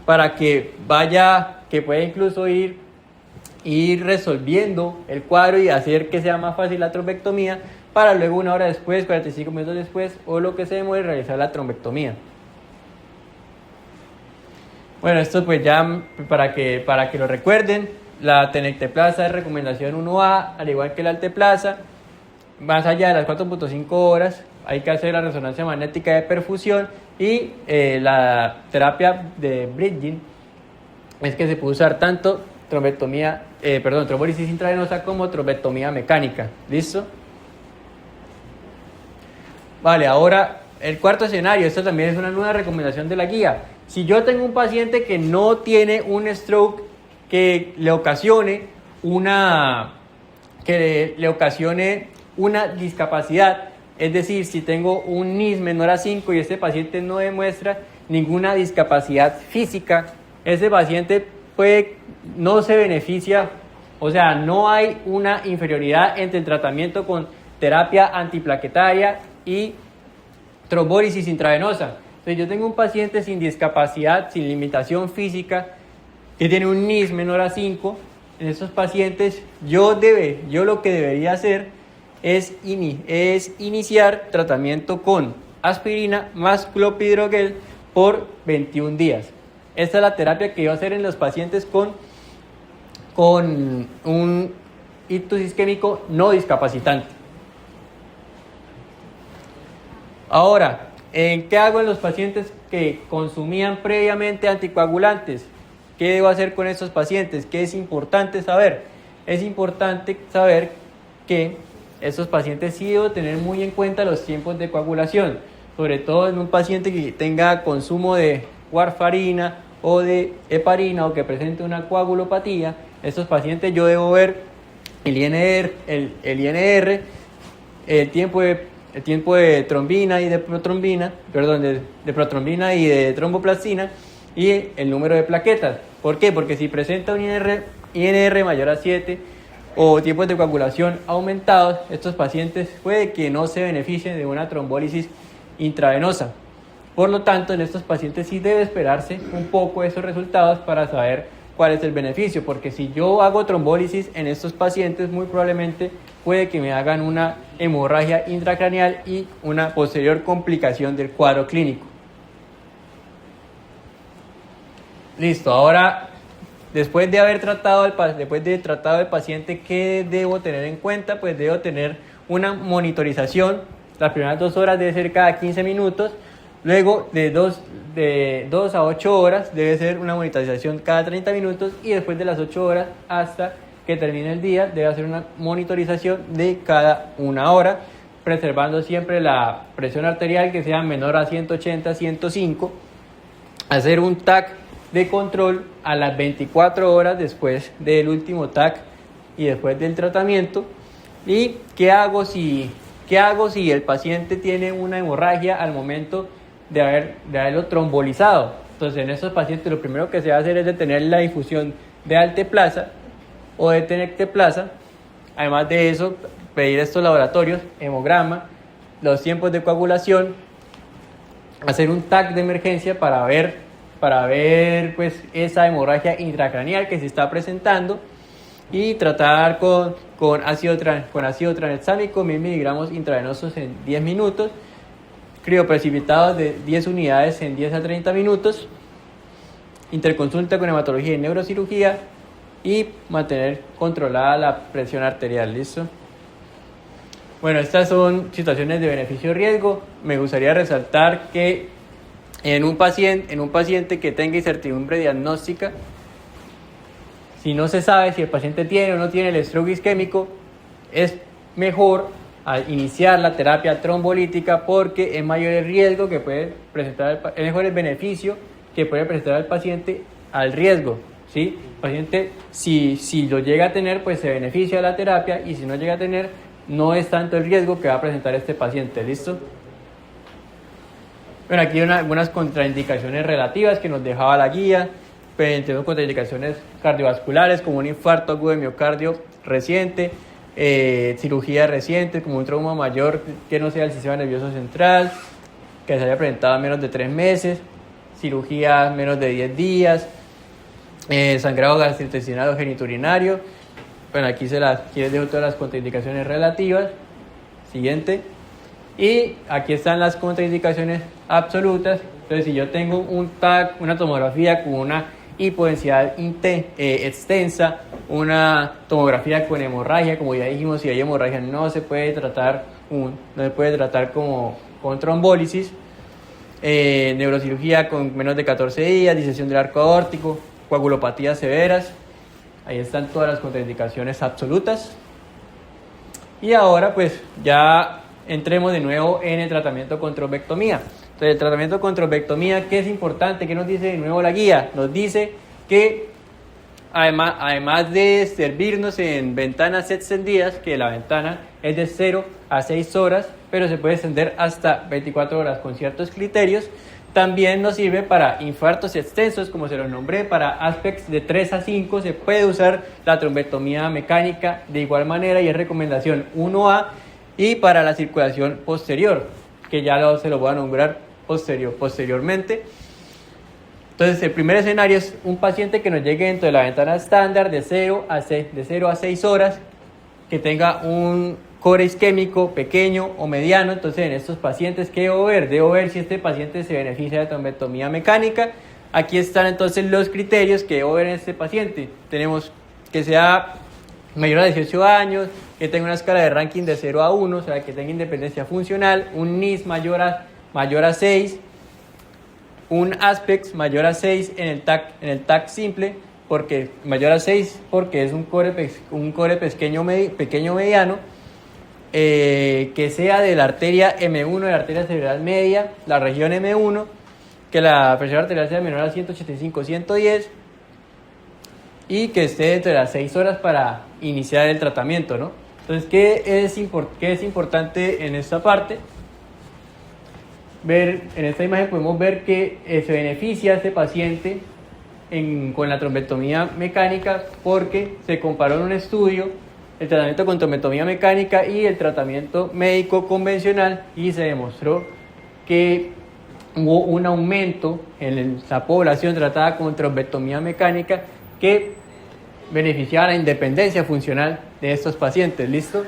para que pueda incluso ir resolviendo el cuadro y hacer que sea más fácil la trombectomía, para luego 1 hora después, 45 minutos después, o lo que se demore, realizar la trombectomía. Bueno, esto pues ya para que lo recuerden, la tenecteplasa es recomendación 1A, al igual que la alteplasa. Más allá de las 4.5 horas, hay que hacer la resonancia magnética de perfusión y la terapia de bridging es que se puede usar tanto trombólisis intravenosa como trombectomía mecánica. ¿Listo? Vale, ahora el cuarto escenario, esto también es una nueva recomendación de la guía. Si yo tengo un paciente que no tiene un stroke que le ocasione una discapacidad, es decir, si tengo un NIS menor a 5 y este paciente no demuestra ninguna discapacidad física, ese paciente no se beneficia, o sea, no hay una inferioridad entre el tratamiento con terapia antiplaquetaria y trombólisis intravenosa. Entonces, yo tengo un paciente sin discapacidad, sin limitación física, que tiene un NIS menor a 5. En estos pacientes, yo lo que debería hacer es iniciar tratamiento con aspirina más clopidogrel por 21 días. Esta es la terapia que yo voy a hacer en los pacientes con un ictus isquémico no discapacitante. Ahora, ¿qué hago en los pacientes que consumían previamente anticoagulantes? ¿Qué debo hacer con estos pacientes? ¿Qué es importante saber? Es importante saber que estos pacientes sí debo tener muy en cuenta los tiempos de coagulación, sobre todo en un paciente que tenga consumo de warfarina o de heparina o que presente una coagulopatía. Estos pacientes yo debo ver el INR, el tiempo de trombina y de protrombina, de protrombina y de tromboplastina y el número de plaquetas. ¿Por qué? Porque si presenta un INR mayor a 7 o tiempos de coagulación aumentados, estos pacientes puede que no se beneficien de una trombólisis intravenosa. Por lo tanto, en estos pacientes sí debe esperarse un poco esos resultados para saber cuál es el beneficio, porque si yo hago trombólisis en estos pacientes, muy probablemente puede que me hagan una hemorragia intracraneal y una posterior complicación del cuadro clínico. Listo, ahora después de tratado el paciente, ¿qué debo tener en cuenta? Pues debo tener una monitorización. Las primeras 2 horas debe ser cada 15 minutos. Luego de 2 a 8 horas debe ser una monitorización cada 30 minutos. Y después de las 8 horas hasta que termine el día debe hacer una monitorización de cada 1 hora, preservando siempre la presión arterial que sea menor a 180, 105. Hacer un TAC de control a las 24 horas después del último TAC y después del tratamiento. ¿Y qué hago si el paciente tiene una hemorragia al momento de haberlo trombolizado? Entonces, en estos pacientes lo primero que se va a hacer es detener la difusión de alteplasa o de tenecteplasa. Además de eso, pedir estos laboratorios, hemograma, los tiempos de coagulación, hacer un TAC de emergencia para ver pues esa hemorragia intracraneal que se está presentando y tratar con ácido tranexámico 1000 miligramos intravenosos en 10 minutos, crioprecipitados de 10 unidades en 10 a 30 minutos, interconsulta con hematología y neurocirugía y mantener controlada la presión arterial. ¿Listo? Bueno, estas son situaciones de beneficio-riesgo. Me gustaría resaltar que en un paciente que tenga incertidumbre diagnóstica, si no se sabe si el paciente tiene o no tiene el stroke isquémico, es mejor iniciar la terapia trombolítica porque es mayor el riesgo que puede presentar, es mejor el beneficio que puede presentar al paciente al riesgo, ¿sí? El paciente, si lo llega a tener, pues se beneficia de la terapia, y si no llega a tener, no es tanto el riesgo que va a presentar este paciente. ¿Listo? Bueno, aquí hay algunas contraindicaciones relativas que nos dejaba la guía. Tenemos contraindicaciones cardiovasculares como un infarto agudo de miocardio reciente, cirugía reciente como un trauma mayor que no sea el sistema nervioso central, que se haya presentado a menos de 3 meses, cirugía menos de 10 días, sangrado gastrointestinal o genitourinario. Bueno, aquí les dejo todas las contraindicaciones relativas. Siguiente. Y aquí están las contraindicaciones absolutas. Entonces, si yo tengo un TAC, una tomografía con una hipodensidad extensa, una tomografía con hemorragia, como ya dijimos, si hay hemorragia no se puede tratar con trombólisis, neurocirugía con menos de 14 días, disección del arco aórtico, coagulopatías severas. Ahí están todas las contraindicaciones absolutas. Y ahora pues ya entremos de nuevo en el tratamiento con trombectomía. Entonces, el tratamiento con trombectomía, ¿qué es importante? ¿Qué nos dice de nuevo la guía? Nos dice que además de servirnos en ventanas extendidas, que la ventana es de 0 a 6 horas, pero se puede extender hasta 24 horas con ciertos criterios, también nos sirve para infartos extensos, como se los nombré, para aspects de 3 a 5, se puede usar la trombectomía mecánica de igual manera y es recomendación 1A, y para la circulación posterior, que ya se lo voy a nombrar posteriormente. Entonces, el primer escenario es un paciente que nos llegue dentro de la ventana estándar de 0 a 6 horas, que tenga un core isquémico pequeño o mediano. Entonces, en estos pacientes, ¿qué debo ver? Debo ver si este paciente se beneficia de trombectomía mecánica. Aquí están entonces los criterios que debo ver en este paciente. Tenemos que sea mayor a 18 años, que tenga una escala de ranking de 0 a 1, o sea, que tenga independencia funcional, un NIS mayor a 6, un aspects mayor a 6 en el TAC simple, porque mayor a 6 porque es un core pequeño mediano, que sea de la arteria M1, de la arteria cerebral media, la región M1, que la presión arterial sea menor a 185-110 y que esté dentro de las 6 horas para iniciar el tratamiento, ¿no? Entonces, ¿qué es importante en esta parte? En esta imagen podemos ver que se beneficia a este paciente con la trombectomía mecánica porque se comparó en un estudio el tratamiento con trombectomía mecánica y el tratamiento médico convencional y se demostró que hubo un aumento en la población tratada con trombectomía mecánica que beneficiaba la independencia funcional de estos pacientes. ¿Listo?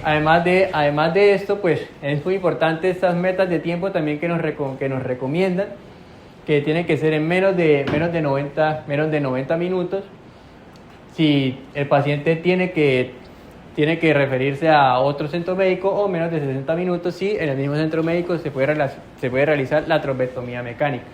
Además de esto, pues es muy importante estas metas de tiempo también que nos recomiendan, que tienen que ser en menos de 90 minutos. Si el paciente tiene que referirse a otro centro médico, o menos de 60 minutos si en el mismo centro médico se puede realizar la trombectomía mecánica.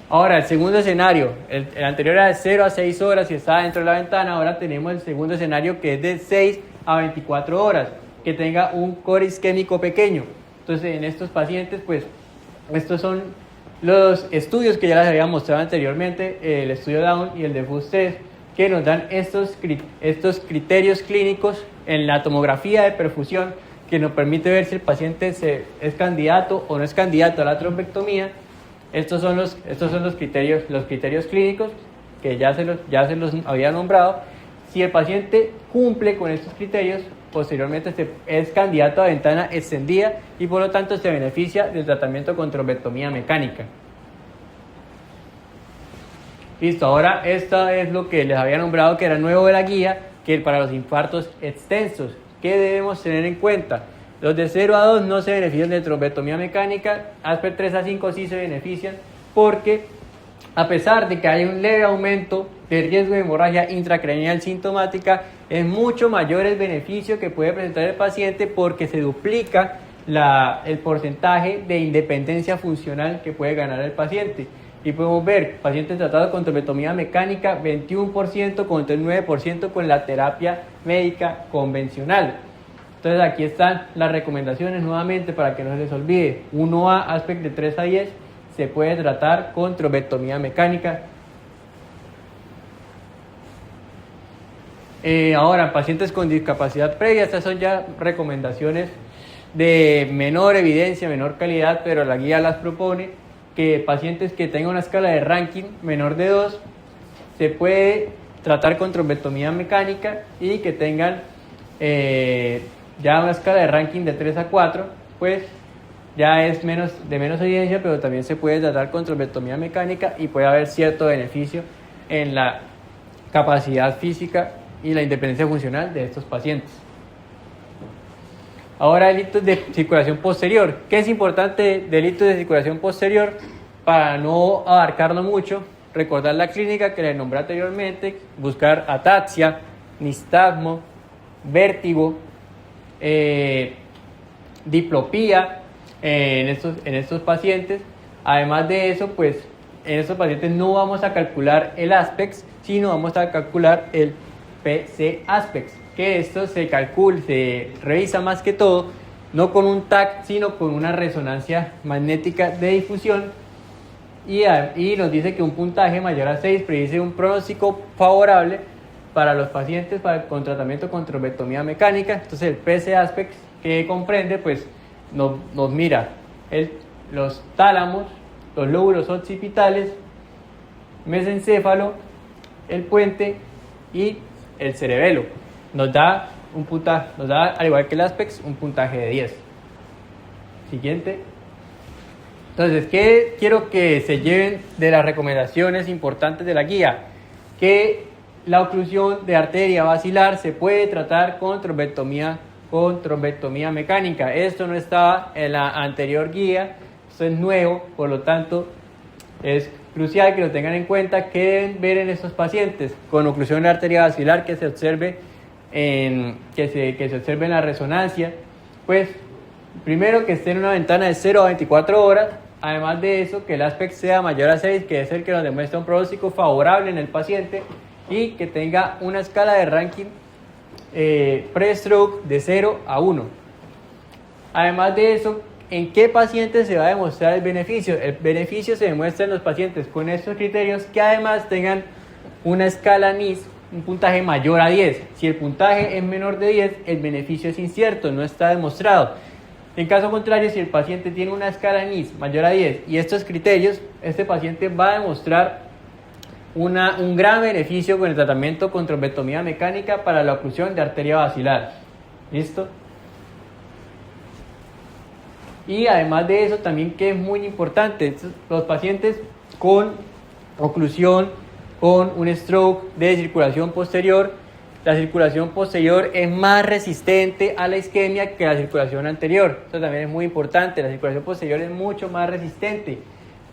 Ahora, el segundo escenario, el anterior era de 0 a 6 horas y estaba dentro de la ventana. Ahora tenemos el segundo escenario que es de 6 a 24 horas, que tenga un core isquémico pequeño. Entonces, en estos pacientes, pues, estos son los estudios que ya les había mostrado anteriormente, el estudio Down y el de FUS-3, que nos dan estos criterios clínicos en la tomografía de perfusión, que nos permite ver si el paciente es candidato o no es candidato a la trombectomía. Estos son los criterios clínicos que ya se los había nombrado. Si el paciente cumple con estos criterios, posteriormente es candidato a ventana extendida y por lo tanto se beneficia del tratamiento con trombectomía mecánica. Listo, ahora esto es lo que les había nombrado que era nuevo de la guía, que para los infartos extensos, ¿qué debemos tener en cuenta? Los de 0 a 2 no se benefician de trombectomía mecánica, ASPER 3 a 5 sí se benefician, porque a pesar de que hay un leve aumento de riesgo de hemorragia intracraneal sintomática, es mucho mayor el beneficio que puede presentar el paciente porque se duplica el porcentaje de independencia funcional que puede ganar el paciente. Y podemos ver pacientes tratados con trombectomía mecánica, 21% contra el 9% con la terapia médica convencional. Entonces aquí están las recomendaciones nuevamente para que no se les olvide. 1A, aspect de 3 a 10, se puede tratar con trombectomía mecánica. Ahora, pacientes con discapacidad previa, estas son ya recomendaciones de menor evidencia, menor calidad, pero la guía las propone, que pacientes que tengan una escala de ranking menor de 2, se puede tratar con trombectomía mecánica y que tengan ya una escala de ranking de 3 a 4, pues ya es de menos evidencia, pero también se puede tratar con trombectomía mecánica y puede haber cierto beneficio en la capacidad física y la independencia funcional de estos pacientes. Ahora, delitos de circulación posterior. ¿Qué es importante delitos de circulación posterior? Para no abarcarlo mucho, recordar la clínica que les nombré anteriormente, buscar ataxia, nistagmo, vértigo, diplopía en estos pacientes. Además de eso, pues en estos pacientes no vamos a calcular el ASPEX, sino vamos a calcular el PC-ASPEX, que esto se revisa más que todo, no con un TAC, sino con una resonancia magnética de difusión, y nos dice que un puntaje mayor a 6 predice un pronóstico favorable para los pacientes con tratamiento con trombectomía mecánica. Entonces el PC-ASPEX, que comprende, pues nos mira los tálamos, los lóbulos occipitales, mesencéfalo, el puente y el cerebelo. Nos da al igual que el ASPEX, un puntaje de 10. Siguiente. Entonces, ¿qué quiero que se lleven de las recomendaciones importantes de la guía? Que la oclusión de arteria basilar se puede tratar con trombectomía mecánica. Esto no estaba en la anterior guía, esto es nuevo, por lo tanto es crucial que lo tengan en cuenta. ¿Qué deben ver en estos pacientes con oclusión de arteria basilar que se observe en la resonancia? Pues primero, que esté en una ventana de 0 a 24 horas. Además de eso, que el ASPEX sea mayor a 6, que es el que nos demuestra un pronóstico favorable en el paciente, y que tenga una escala de ranking pre-stroke de 0 a 1. Además de eso, ¿en qué pacientes se va a demostrar el beneficio? El beneficio se demuestra en los pacientes con estos criterios, que además tengan una escala NIS, un puntaje mayor a 10. Si el puntaje es menor de 10, el beneficio es incierto, no está demostrado. En caso contrario, si el paciente tiene una escala NIS mayor a 10 y estos criterios, este paciente va a demostrar un gran beneficio con el tratamiento con trombectomía mecánica para la oclusión de arteria basilar. ¿Listo? Y además de eso, también, que es muy importante, los pacientes con oclusión, con un stroke de circulación posterior, la circulación posterior es más resistente a la isquemia que la circulación anterior. Esto también es muy importante, la circulación posterior es mucho más resistente.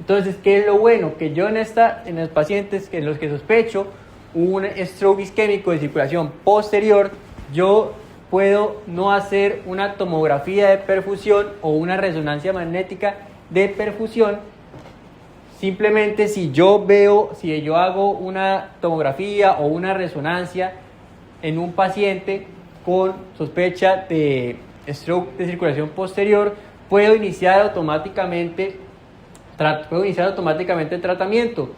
Entonces, ¿qué es lo bueno? Que yo en los pacientes en los que sospecho un stroke isquémico de circulación posterior, yo puedo no hacer una tomografía de perfusión o una resonancia magnética de perfusión. Simplemente si yo hago una tomografía o una resonancia en un paciente con sospecha de stroke de circulación posterior, puedo iniciar automáticamente el tratamiento.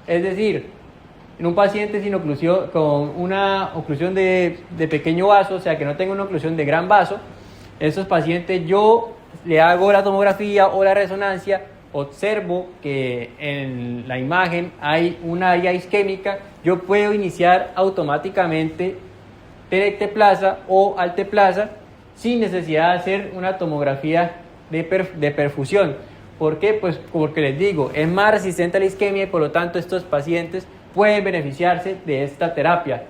Es decir, en un paciente sin oclusión, con una oclusión de pequeño vaso, o sea que no tengo una oclusión de gran vaso, estos pacientes yo le hago la tomografía o la resonancia, observo que en la imagen hay un área isquémica, yo puedo iniciar automáticamente telecteplasa o alteplasa sin necesidad de hacer una tomografía de perfusión. ¿Por qué? Pues porque les digo, es más resistente a la isquemia y por lo tanto estos pacientes pueden beneficiarse de esta terapia.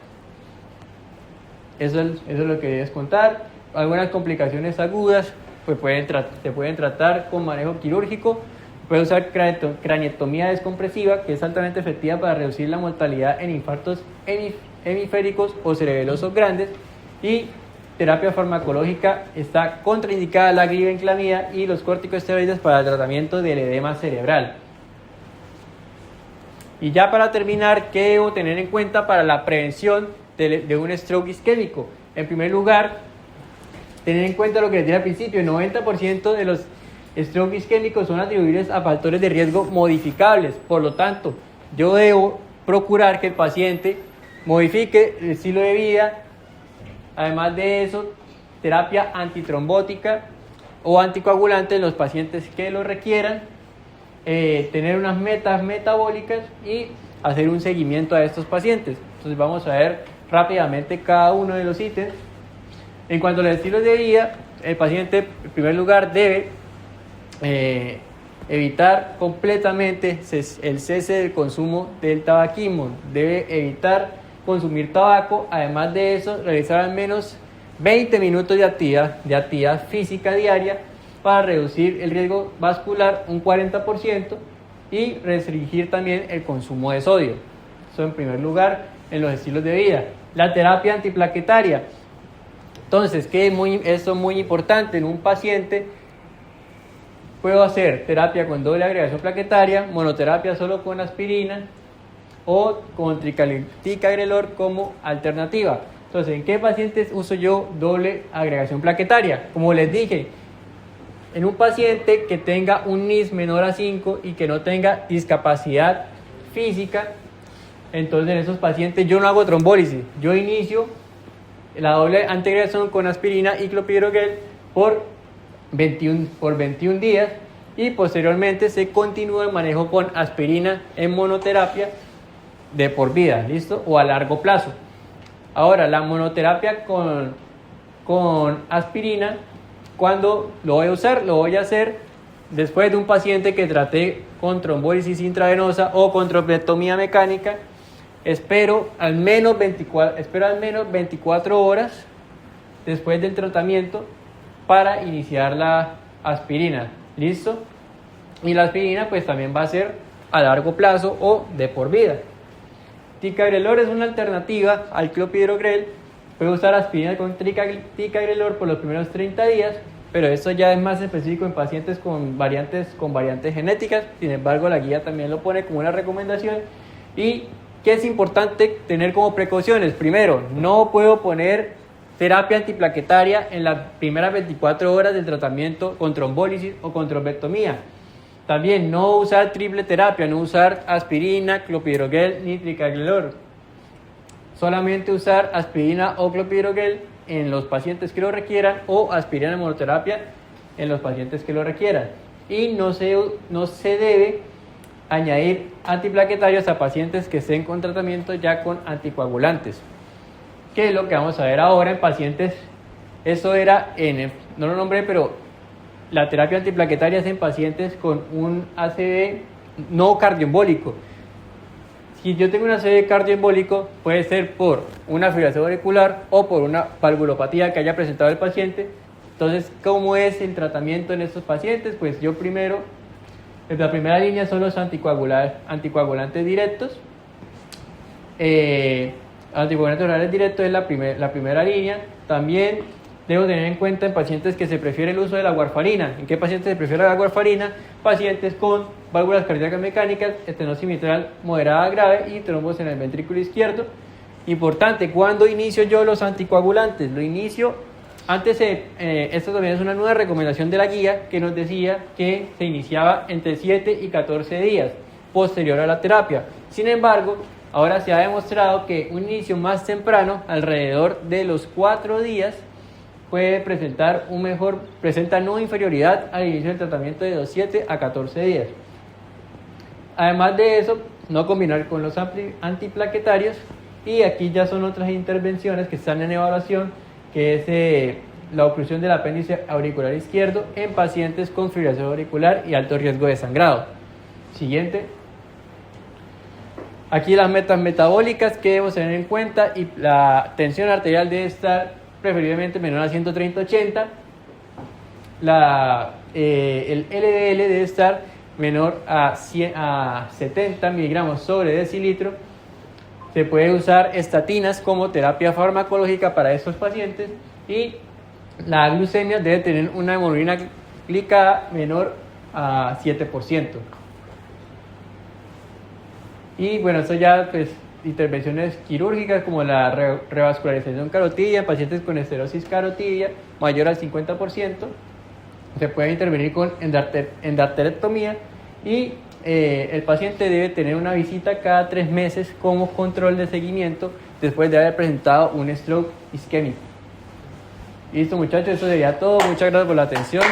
Eso es lo que debes contar. Algunas complicaciones agudas pues se pueden tratar con manejo quirúrgico. Puede usar craniectomía descompresiva, que es altamente efectiva para reducir la mortalidad en infartos hemisféricos o cerebelosos grandes. Y terapia farmacológica, está contraindicada la glibenclamida y los corticosteroides para el tratamiento del edema cerebral. Y ya para terminar, ¿qué debo tener en cuenta para la prevención de un stroke isquémico? En primer lugar, tener en cuenta lo que les dije al principio: el 90% de los stroke isquémicos son atribuibles a factores de riesgo modificables. Por lo tanto, yo debo procurar que el paciente modifique el estilo de vida. Además de eso, terapia antitrombótica o anticoagulante en los pacientes que lo requieran, tener unas metas metabólicas y hacer un seguimiento a estos pacientes. Entonces vamos a ver rápidamente cada uno de los ítems. En cuanto a los estilos de vida, el paciente en primer lugar debe evitar completamente el cese del consumo del tabaquismo. Debe evitar consumir tabaco. Además de eso, realizar al menos 20 minutos de actividad física diaria para reducir el riesgo vascular un 40% y restringir también el consumo de sodio. Eso en primer lugar en los estilos de vida. La terapia antiplaquetaria. Entonces, esto es muy importante en un paciente. Puedo hacer terapia con doble agregación plaquetaria, monoterapia solo con aspirina o con ticagrelor como alternativa. Entonces, ¿en qué pacientes uso yo doble agregación plaquetaria? Como les dije, en un paciente que tenga un NIS menor a 5 y que no tenga discapacidad física, entonces en esos pacientes yo no hago trombólisis, yo inicio la doble antiagregación con aspirina y clopidogrel por 21 días y posteriormente se continúa el manejo con aspirina en monoterapia de por vida, ¿listo? O a largo plazo. Ahora, la monoterapia con aspirina, ¿cuándo lo voy a usar? Lo voy a hacer después de un paciente que traté con trombólisis intravenosa o con trombectomía mecánica. Espero al menos 24 horas después del tratamiento para iniciar la aspirina, ¿listo? Y la aspirina pues también va a ser a largo plazo o de por vida. Ticagrelor es una alternativa al clopidogrel. Puede usar aspirina con ticagrelor por los primeros 30 días, pero esto ya es más específico en pacientes con variantes genéticas. Sin embargo, la guía también lo pone como una recomendación. Y ¿qué es importante tener como precauciones? Primero, no puedo poner terapia antiplaquetaria en las primeras 24 horas del tratamiento con trombólisis o con trombectomía. También no usar triple terapia, no usar aspirina, clopidogrel ni ticagrelor. Solamente usar aspirina o clopidogrel en los pacientes que lo requieran o aspirina en monoterapia en los pacientes que lo requieran. Y no se debe añadir antiplaquetarios a pacientes que estén con tratamiento ya con anticoagulantes. ¿Qué es lo que vamos a ver ahora en pacientes? Eso era no lo nombré, pero la terapia antiplaquetaria es en pacientes con un ACV no cardioembólico. Si yo tengo un ACV cardioembólico, puede ser por una fibrilación auricular o por una valvulopatía que haya presentado el paciente. Entonces, ¿cómo es el tratamiento en estos pacientes? Pues yo primero, la primera línea son los anticoagulantes directos. Anticoagulantes orales directos es la primera línea. También debo tener en cuenta en pacientes que se prefiere el uso de la warfarina. ¿En qué pacientes se prefiere la warfarina? Pacientes con válvulas cardíacas mecánicas, estenosis mitral moderada grave y trombos en el ventrículo izquierdo. Importante, ¿cuándo inicio yo los anticoagulantes? Lo inicio esto también es una nueva recomendación de la guía que nos decía que se iniciaba entre 7 y 14 días posterior a la terapia. Sin embargo, ahora se ha demostrado que un inicio más temprano, alrededor de los 4 días, puede presenta no inferioridad al inicio del tratamiento de los 7 a 14 días. Además de eso, no combinar con los antiplaquetarios, y aquí ya son otras intervenciones que están en evaluación, que es la oclusión del apéndice auricular izquierdo en pacientes con fibrilación auricular y alto riesgo de sangrado. Siguiente. Aquí las metas metabólicas que debemos tener en cuenta, y la tensión arterial debe estar preferiblemente menor a 130/80. El LDL debe estar menor a 70 miligramos sobre decilitro. Se puede usar estatinas como terapia farmacológica para estos pacientes, y la glucemia debe tener una hemoglobina glicada menor a 7%. Y bueno, esto ya pues intervenciones quirúrgicas como la revascularización carotidia en pacientes con esterosis carotidia mayor al 50%. Se puede intervenir con endarterectomía, y el paciente debe tener una visita cada 3 meses como control de seguimiento después de haber presentado un stroke isquémico. Listo, muchachos, eso sería todo. Muchas gracias por la atención.